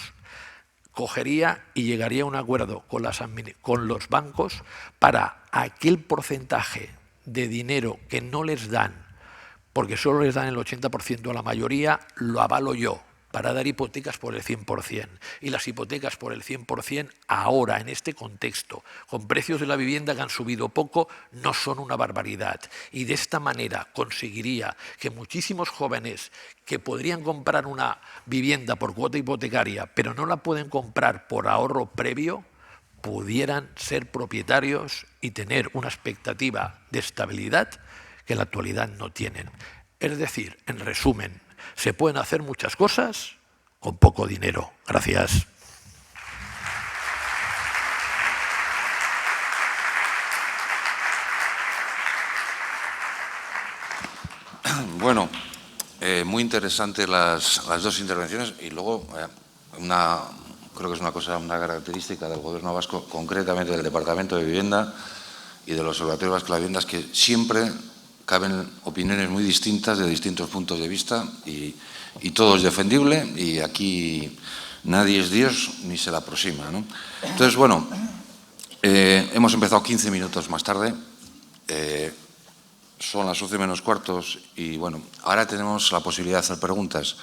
Cogería y llegaría a un acuerdo con los bancos para aquel porcentaje de dinero que no les dan, porque solo les dan el 80% a la mayoría, lo avalo yo, para dar hipotecas por el 100%. Y las hipotecas por el 100% ahora, en este contexto, con precios de la vivienda que han subido poco, no son una barbaridad. Y de esta manera conseguiría que muchísimos jóvenes que podrían comprar una vivienda por cuota hipotecaria, pero no la pueden comprar por ahorro previo, pudieran ser propietarios y tener una expectativa de estabilidad que en la actualidad no tienen. Es decir, en resumen, se pueden hacer muchas cosas con poco dinero. Gracias. Bueno, muy interesantes las dos intervenciones y luego creo que es una característica del Gobierno vasco, concretamente del Departamento de Vivienda y del Observatorio Vasco de la Vivienda, es que siempre caben opiniones muy distintas de distintos puntos de vista y todo es defendible y aquí nadie es Dios ni se le aproxima, ¿no? Entonces, bueno, hemos empezado 15 minutos más tarde, son las 11 menos cuartos y bueno, ahora tenemos la posibilidad de hacer preguntas.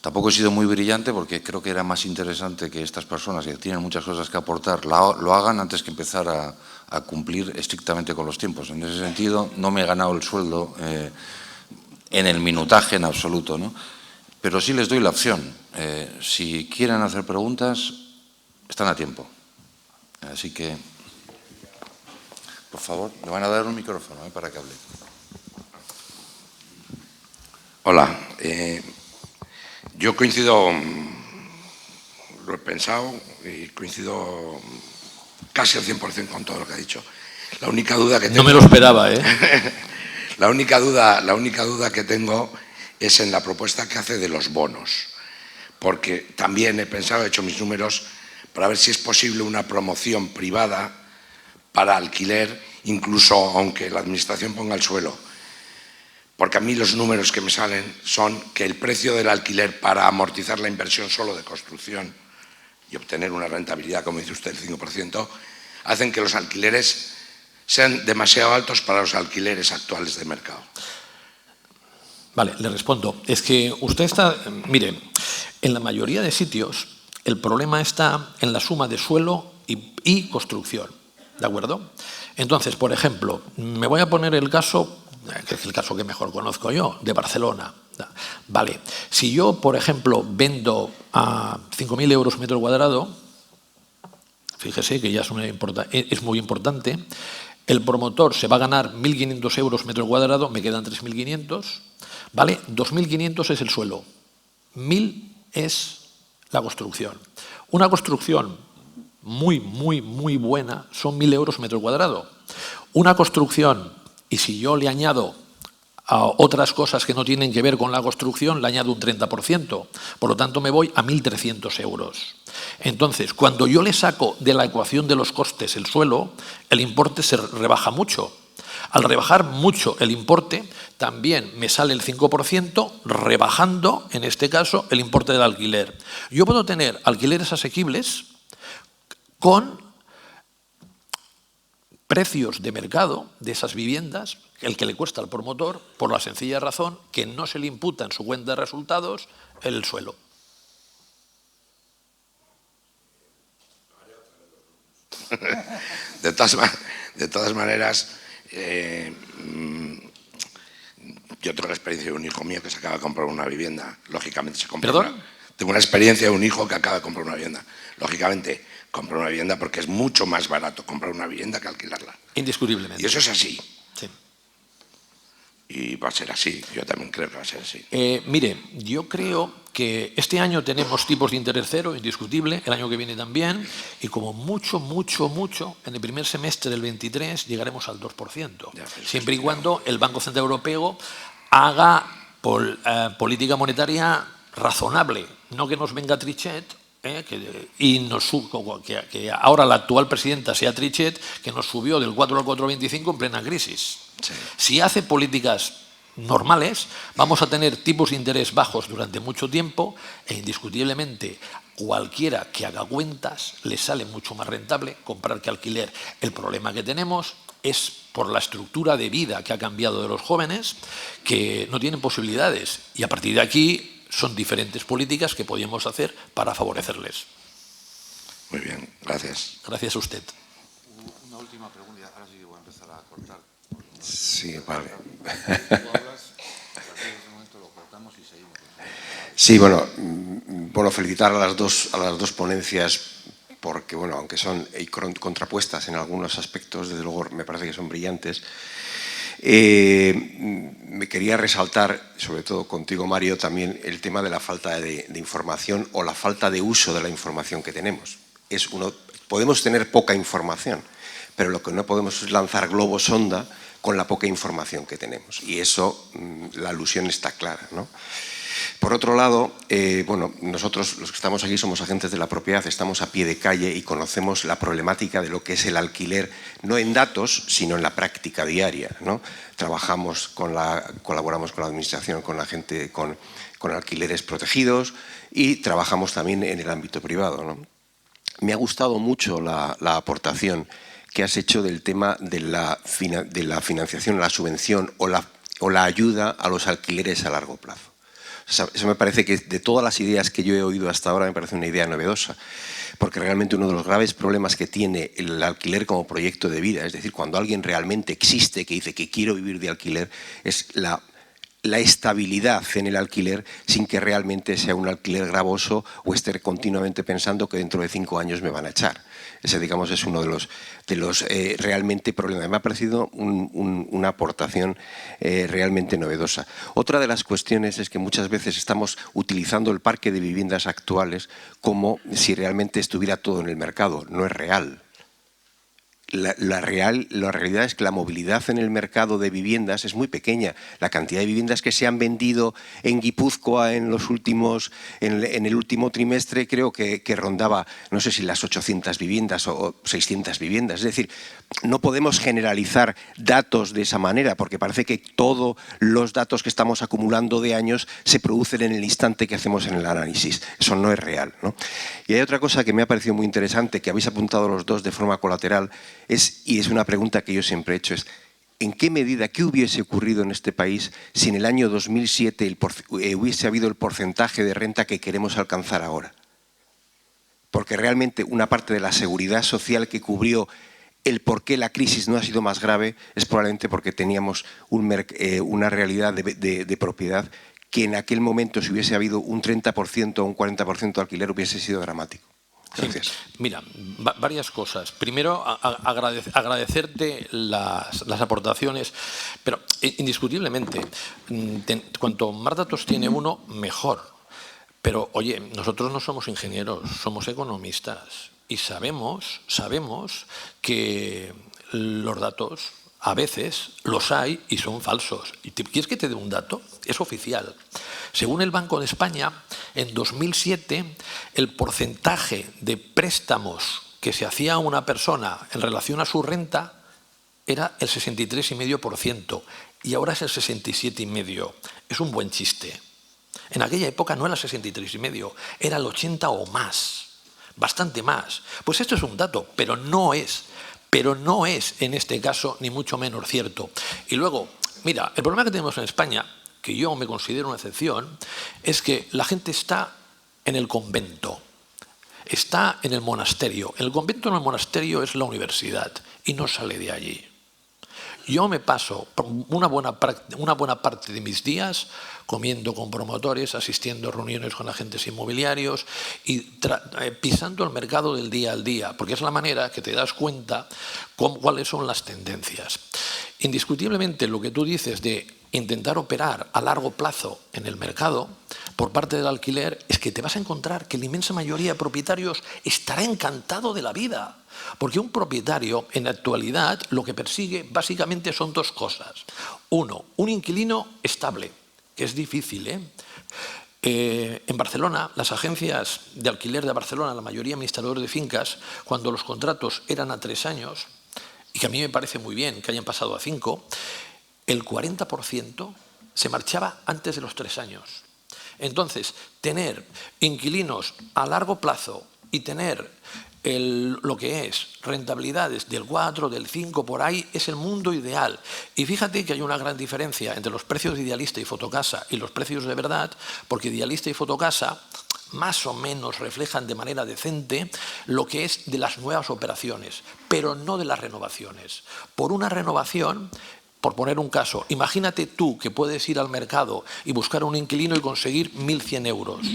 Tampoco he sido muy brillante porque creo que era más interesante que estas personas que tienen muchas cosas que aportar lo hagan antes que empezar a cumplir estrictamente con los tiempos. En ese sentido, no me he ganado el sueldo en el minutaje en absoluto, ¿no? Pero sí les doy la opción. Si quieren hacer preguntas, están a tiempo. Así que, por favor, le van a dar un micrófono para que hable. Hola. Yo coincido, lo he pensado y coincido casi al 100% con todo lo que ha dicho. La única duda que tengo, no me lo esperaba, ¿eh? La única duda que tengo es en la propuesta que hace de los bonos, porque también he pensado, he hecho mis números para ver si es posible una promoción privada para alquiler, incluso aunque la administración ponga el suelo. Porque a mí los números que me salen son que el precio del alquiler para amortizar la inversión solo de construcción y obtener una rentabilidad, como dice usted, del 5%, hacen que los alquileres sean demasiado altos para los alquileres actuales de mercado. Vale, le respondo. Es que usted está... Mire, en la mayoría de sitios el problema está en la suma de suelo y construcción, ¿de acuerdo? Entonces, por ejemplo, me voy a poner el caso, que es el caso que mejor conozco yo, de Barcelona. Vale, si yo, por ejemplo, vendo a 5.000 euros metro cuadrado, fíjese que ya es muy importante, el promotor se va a ganar 1.500 euros metro cuadrado, me quedan 3.500, ¿vale? 2.500 es el suelo, 1.000 es la construcción. Una construcción muy buena son 1.000 euros metro cuadrado. Una construcción, y si yo le añado a otras cosas que no tienen que ver con la construcción le añado un 30%. Por lo tanto, me voy a 1.300 euros. Entonces, cuando yo le saco de la ecuación de los costes el suelo, el importe se rebaja mucho. Al rebajar mucho el importe, también me sale el 5%, rebajando, en este caso, el importe del alquiler. Yo puedo tener alquileres asequibles con precios de mercado de esas viviendas, el que le cuesta al promotor, por la sencilla razón que no se le imputa en su cuenta de resultados el suelo. De todas maneras, yo tengo la experiencia de un hijo mío que se acaba de comprar una vivienda. Lógicamente se compra. ¿Perdón? Tengo una experiencia de un hijo que acaba de comprar una vivienda. Lógicamente, compra una vivienda porque es mucho más barato comprar una vivienda que alquilarla. Indiscutiblemente. Y eso es así. Sí. Y va a ser así. Yo también creo que va a ser así. Mire, yo creo que este año tenemos tipos de interés cero, indiscutible, el año que viene también, y como mucho, en el primer semestre del 23 llegaremos al 2%, siempre y cuando el Banco Central Europeo haga política monetaria razonable, no que nos venga Trichet, que ahora la actual presidenta sea Trichet, que nos subió del 4 al 4,25 en plena crisis. Sí. Si hace políticas normales, vamos a tener tipos de interés bajos durante mucho tiempo e indiscutiblemente cualquiera que haga cuentas le sale mucho más rentable comprar que alquiler. El problema que tenemos es por la estructura de vida que ha cambiado de los jóvenes, que no tienen posibilidades, y a partir de aquí son diferentes políticas que podríamos hacer para favorecerles. Muy bien, gracias. Gracias a usted. Una última pregunta, ahora sí que voy a empezar a cortar. Sí, vale. Tú hablas, a partir de ese momento lo cortamos y seguimos. Sí, bueno, felicitar a las dos ponencias porque, bueno, aunque son contrapuestas en algunos aspectos, desde luego me parece que son brillantes. Me quería resaltar, sobre todo contigo, Mario, también el tema de la falta de información o la falta de uso de la información que tenemos. Podemos tener poca información, pero lo que no podemos es lanzar globos sonda con la poca información que tenemos. Y eso, la alusión está clara, ¿no? Por otro lado, bueno, nosotros los que estamos aquí somos agentes de la propiedad, estamos a pie de calle y conocemos la problemática de lo que es el alquiler, no en datos, sino en la práctica diaria, ¿no? Colaboramos con la administración, con la gente, con alquileres protegidos y trabajamos también en el ámbito privado, ¿no? Me ha gustado mucho la aportación que has hecho del tema de la financiación, la subvención o la ayuda a los alquileres a largo plazo. Eso me parece que de todas las ideas que yo he oído hasta ahora me parece una idea novedosa, porque realmente uno de los graves problemas que tiene el alquiler como proyecto de vida, es decir, cuando alguien realmente existe, que dice que quiero vivir de alquiler, es la estabilidad en el alquiler sin que realmente sea un alquiler gravoso o esté continuamente pensando que dentro de 5 años me van a echar. Ese, digamos, es uno de los realmente problemas. Me ha parecido una aportación realmente novedosa. Otra de las cuestiones es que muchas veces estamos utilizando el parque de viviendas actuales como si realmente estuviera todo en el mercado. No es real. La realidad es que la movilidad en el mercado de viviendas es muy pequeña. La cantidad de viviendas que se han vendido en Guipúzcoa en el último trimestre creo que rondaba, no sé si las 800 viviendas o 600 viviendas. Es decir, no podemos generalizar datos de esa manera porque parece que todos los datos que estamos acumulando de años se producen en el instante que hacemos en el análisis. Eso no es real, ¿no? Y hay otra cosa que me ha parecido muy interesante, que habéis apuntado los dos de forma colateral, y es una pregunta que yo siempre he hecho, es ¿en qué medida, qué hubiese ocurrido en este país si en el año 2007 hubiese habido el porcentaje de renta que queremos alcanzar ahora? Porque realmente una parte de la seguridad social que cubrió el por qué la crisis no ha sido más grave es probablemente porque teníamos una realidad de propiedad que en aquel momento, si hubiese habido un 30% o un 40% de alquiler, hubiese sido dramático. Gracias. Sí, mira, varias cosas. Primero, agradecerte las aportaciones, pero indiscutiblemente, cuanto más datos tiene uno, mejor. Pero, oye, nosotros no somos ingenieros, somos economistas y sabemos que los datos A veces los hay y son falsos. ¿Y quieres que te dé un dato? Es oficial. Según el Banco de España, en 2007 el porcentaje de préstamos que se hacía a una persona en relación a su renta era el 63,5% y ahora es el 67,5%. Es un buen chiste. En aquella época no era el 63,5%, era el 80% o más, bastante más. Pues esto es un dato, pero no es en este caso ni mucho menos cierto. Y luego, mira, el problema que tenemos en España, que yo me considero una excepción, es que la gente está en el convento, está en el monasterio. El convento en el monasterio es la universidad y no sale de allí. Yo me paso una buena parte de mis días comiendo con promotores, asistiendo a reuniones con agentes inmobiliarios y pisando el mercado del día al día, porque es la manera que te das cuenta cuáles son las tendencias. Indiscutiblemente lo que tú dices de intentar operar a largo plazo en el mercado por parte del alquiler es que te vas a encontrar que la inmensa mayoría de propietarios estará encantado de la vida. Porque un propietario, en la actualidad, lo que persigue básicamente son dos cosas. Uno, un inquilino estable, que es difícil, ¿eh? En Barcelona, las agencias de alquiler de Barcelona, la mayoría administradores de fincas, cuando los contratos eran a 3 años, y que a mí me parece muy bien que hayan pasado a 5, el 40% se marchaba antes de los 3 años. Entonces, tener inquilinos a largo plazo y tener lo que es rentabilidades del 4, del 5, por ahí, es el mundo ideal. Y fíjate que hay una gran diferencia entre los precios de Idealista y Fotocasa y los precios de verdad, porque Idealista y Fotocasa más o menos reflejan de manera decente lo que es de las nuevas operaciones, pero no de las renovaciones. Por una renovación, por poner un caso, imagínate tú que puedes ir al mercado y buscar un inquilino y conseguir 1.100 euros.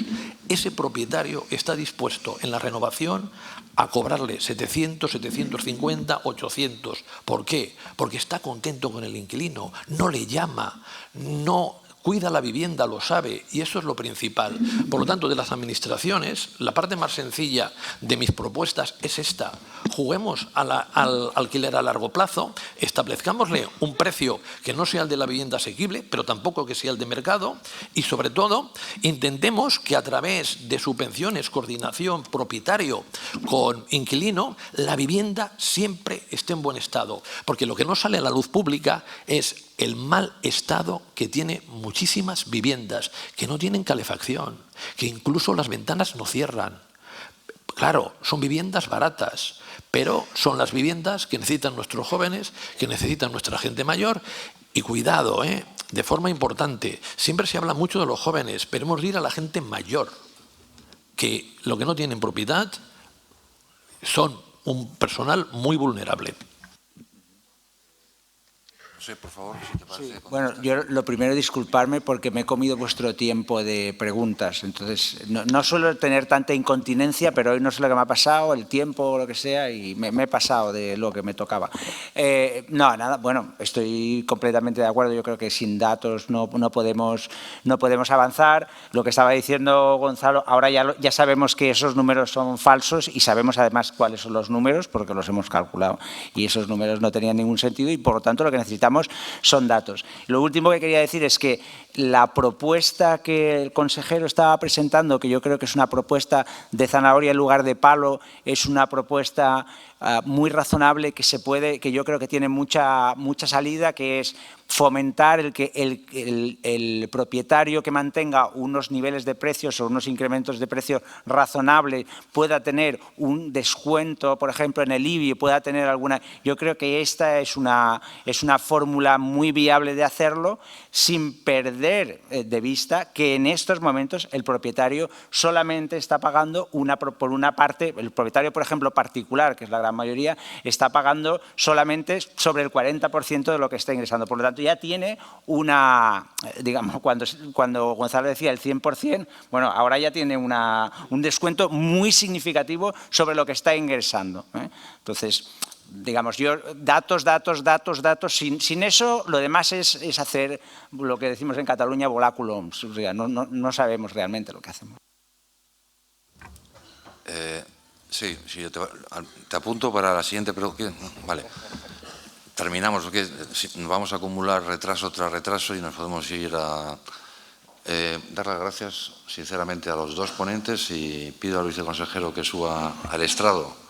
Ese propietario está dispuesto en la renovación a cobrarle 700, 750, 800. ¿Por qué? Porque está contento con el inquilino, no le llama, no cuida la vivienda, lo sabe, y eso es lo principal. Por lo tanto, de las administraciones, la parte más sencilla de mis propuestas es esta. Juguemos al alquiler a largo plazo, establezcámosle un precio que no sea el de la vivienda asequible, pero tampoco que sea el de mercado, y sobre todo, intentemos que a través de subvenciones, coordinación, propietario con inquilino, la vivienda siempre esté en buen estado. Porque lo que no sale a la luz pública es el mal estado que tiene muchísimas viviendas, que no tienen calefacción, que incluso las ventanas no cierran. Claro, son viviendas baratas, pero son las viviendas que necesitan nuestros jóvenes, que necesitan nuestra gente mayor. Y cuidado, de forma importante, siempre se habla mucho de los jóvenes, pero hemos de ir a la gente mayor, que lo que no tienen propiedad son un personal muy vulnerable. Sí, por favor, si te parece. Sí, bueno, yo lo primero disculparme porque me he comido vuestro tiempo de preguntas. Entonces, no suelo tener tanta incontinencia, pero hoy no sé lo que me ha pasado, el tiempo o lo que sea, y me he pasado de lo que me tocaba. No, nada, bueno, estoy completamente de acuerdo. Yo creo que sin datos no podemos avanzar. Lo que estaba diciendo Gonzalo, ahora ya sabemos que esos números son falsos y sabemos además cuáles son los números porque los hemos calculado. Y esos números no tenían ningún sentido y, por lo tanto, lo que necesitamos son datos. Lo último que quería decir es que la propuesta que el consejero estaba presentando, que yo creo que es una propuesta de zanahoria en lugar de palo, es una propuesta muy razonable que yo creo que tiene mucha salida, que es fomentar que el propietario que mantenga unos niveles de precios o unos incrementos de precios razonables pueda tener un descuento, por ejemplo, en el IBI, pueda tener alguna. Yo creo que esta es una fórmula muy viable de hacerlo sin perder de vista que en estos momentos el propietario solamente está pagando por una parte, el propietario, por ejemplo, particular, que es la gran mayoría, está pagando solamente sobre el 40% de lo que está ingresando. Por lo tanto, ya tiene digamos, cuando Gonzalo decía el 100%, bueno, ahora ya tiene un descuento muy significativo sobre lo que está ingresando. Entonces, digamos, datos, sin eso lo demás es hacer lo que decimos en Cataluña, volàculums, o sea, no sabemos realmente lo que hacemos. Sí, te apunto para la siguiente pregunta. Vale. terminamos, porque vamos a acumular retraso tras retraso y nos podemos ir a dar las gracias sinceramente a los dos ponentes y pido al viceconsejero que suba al estrado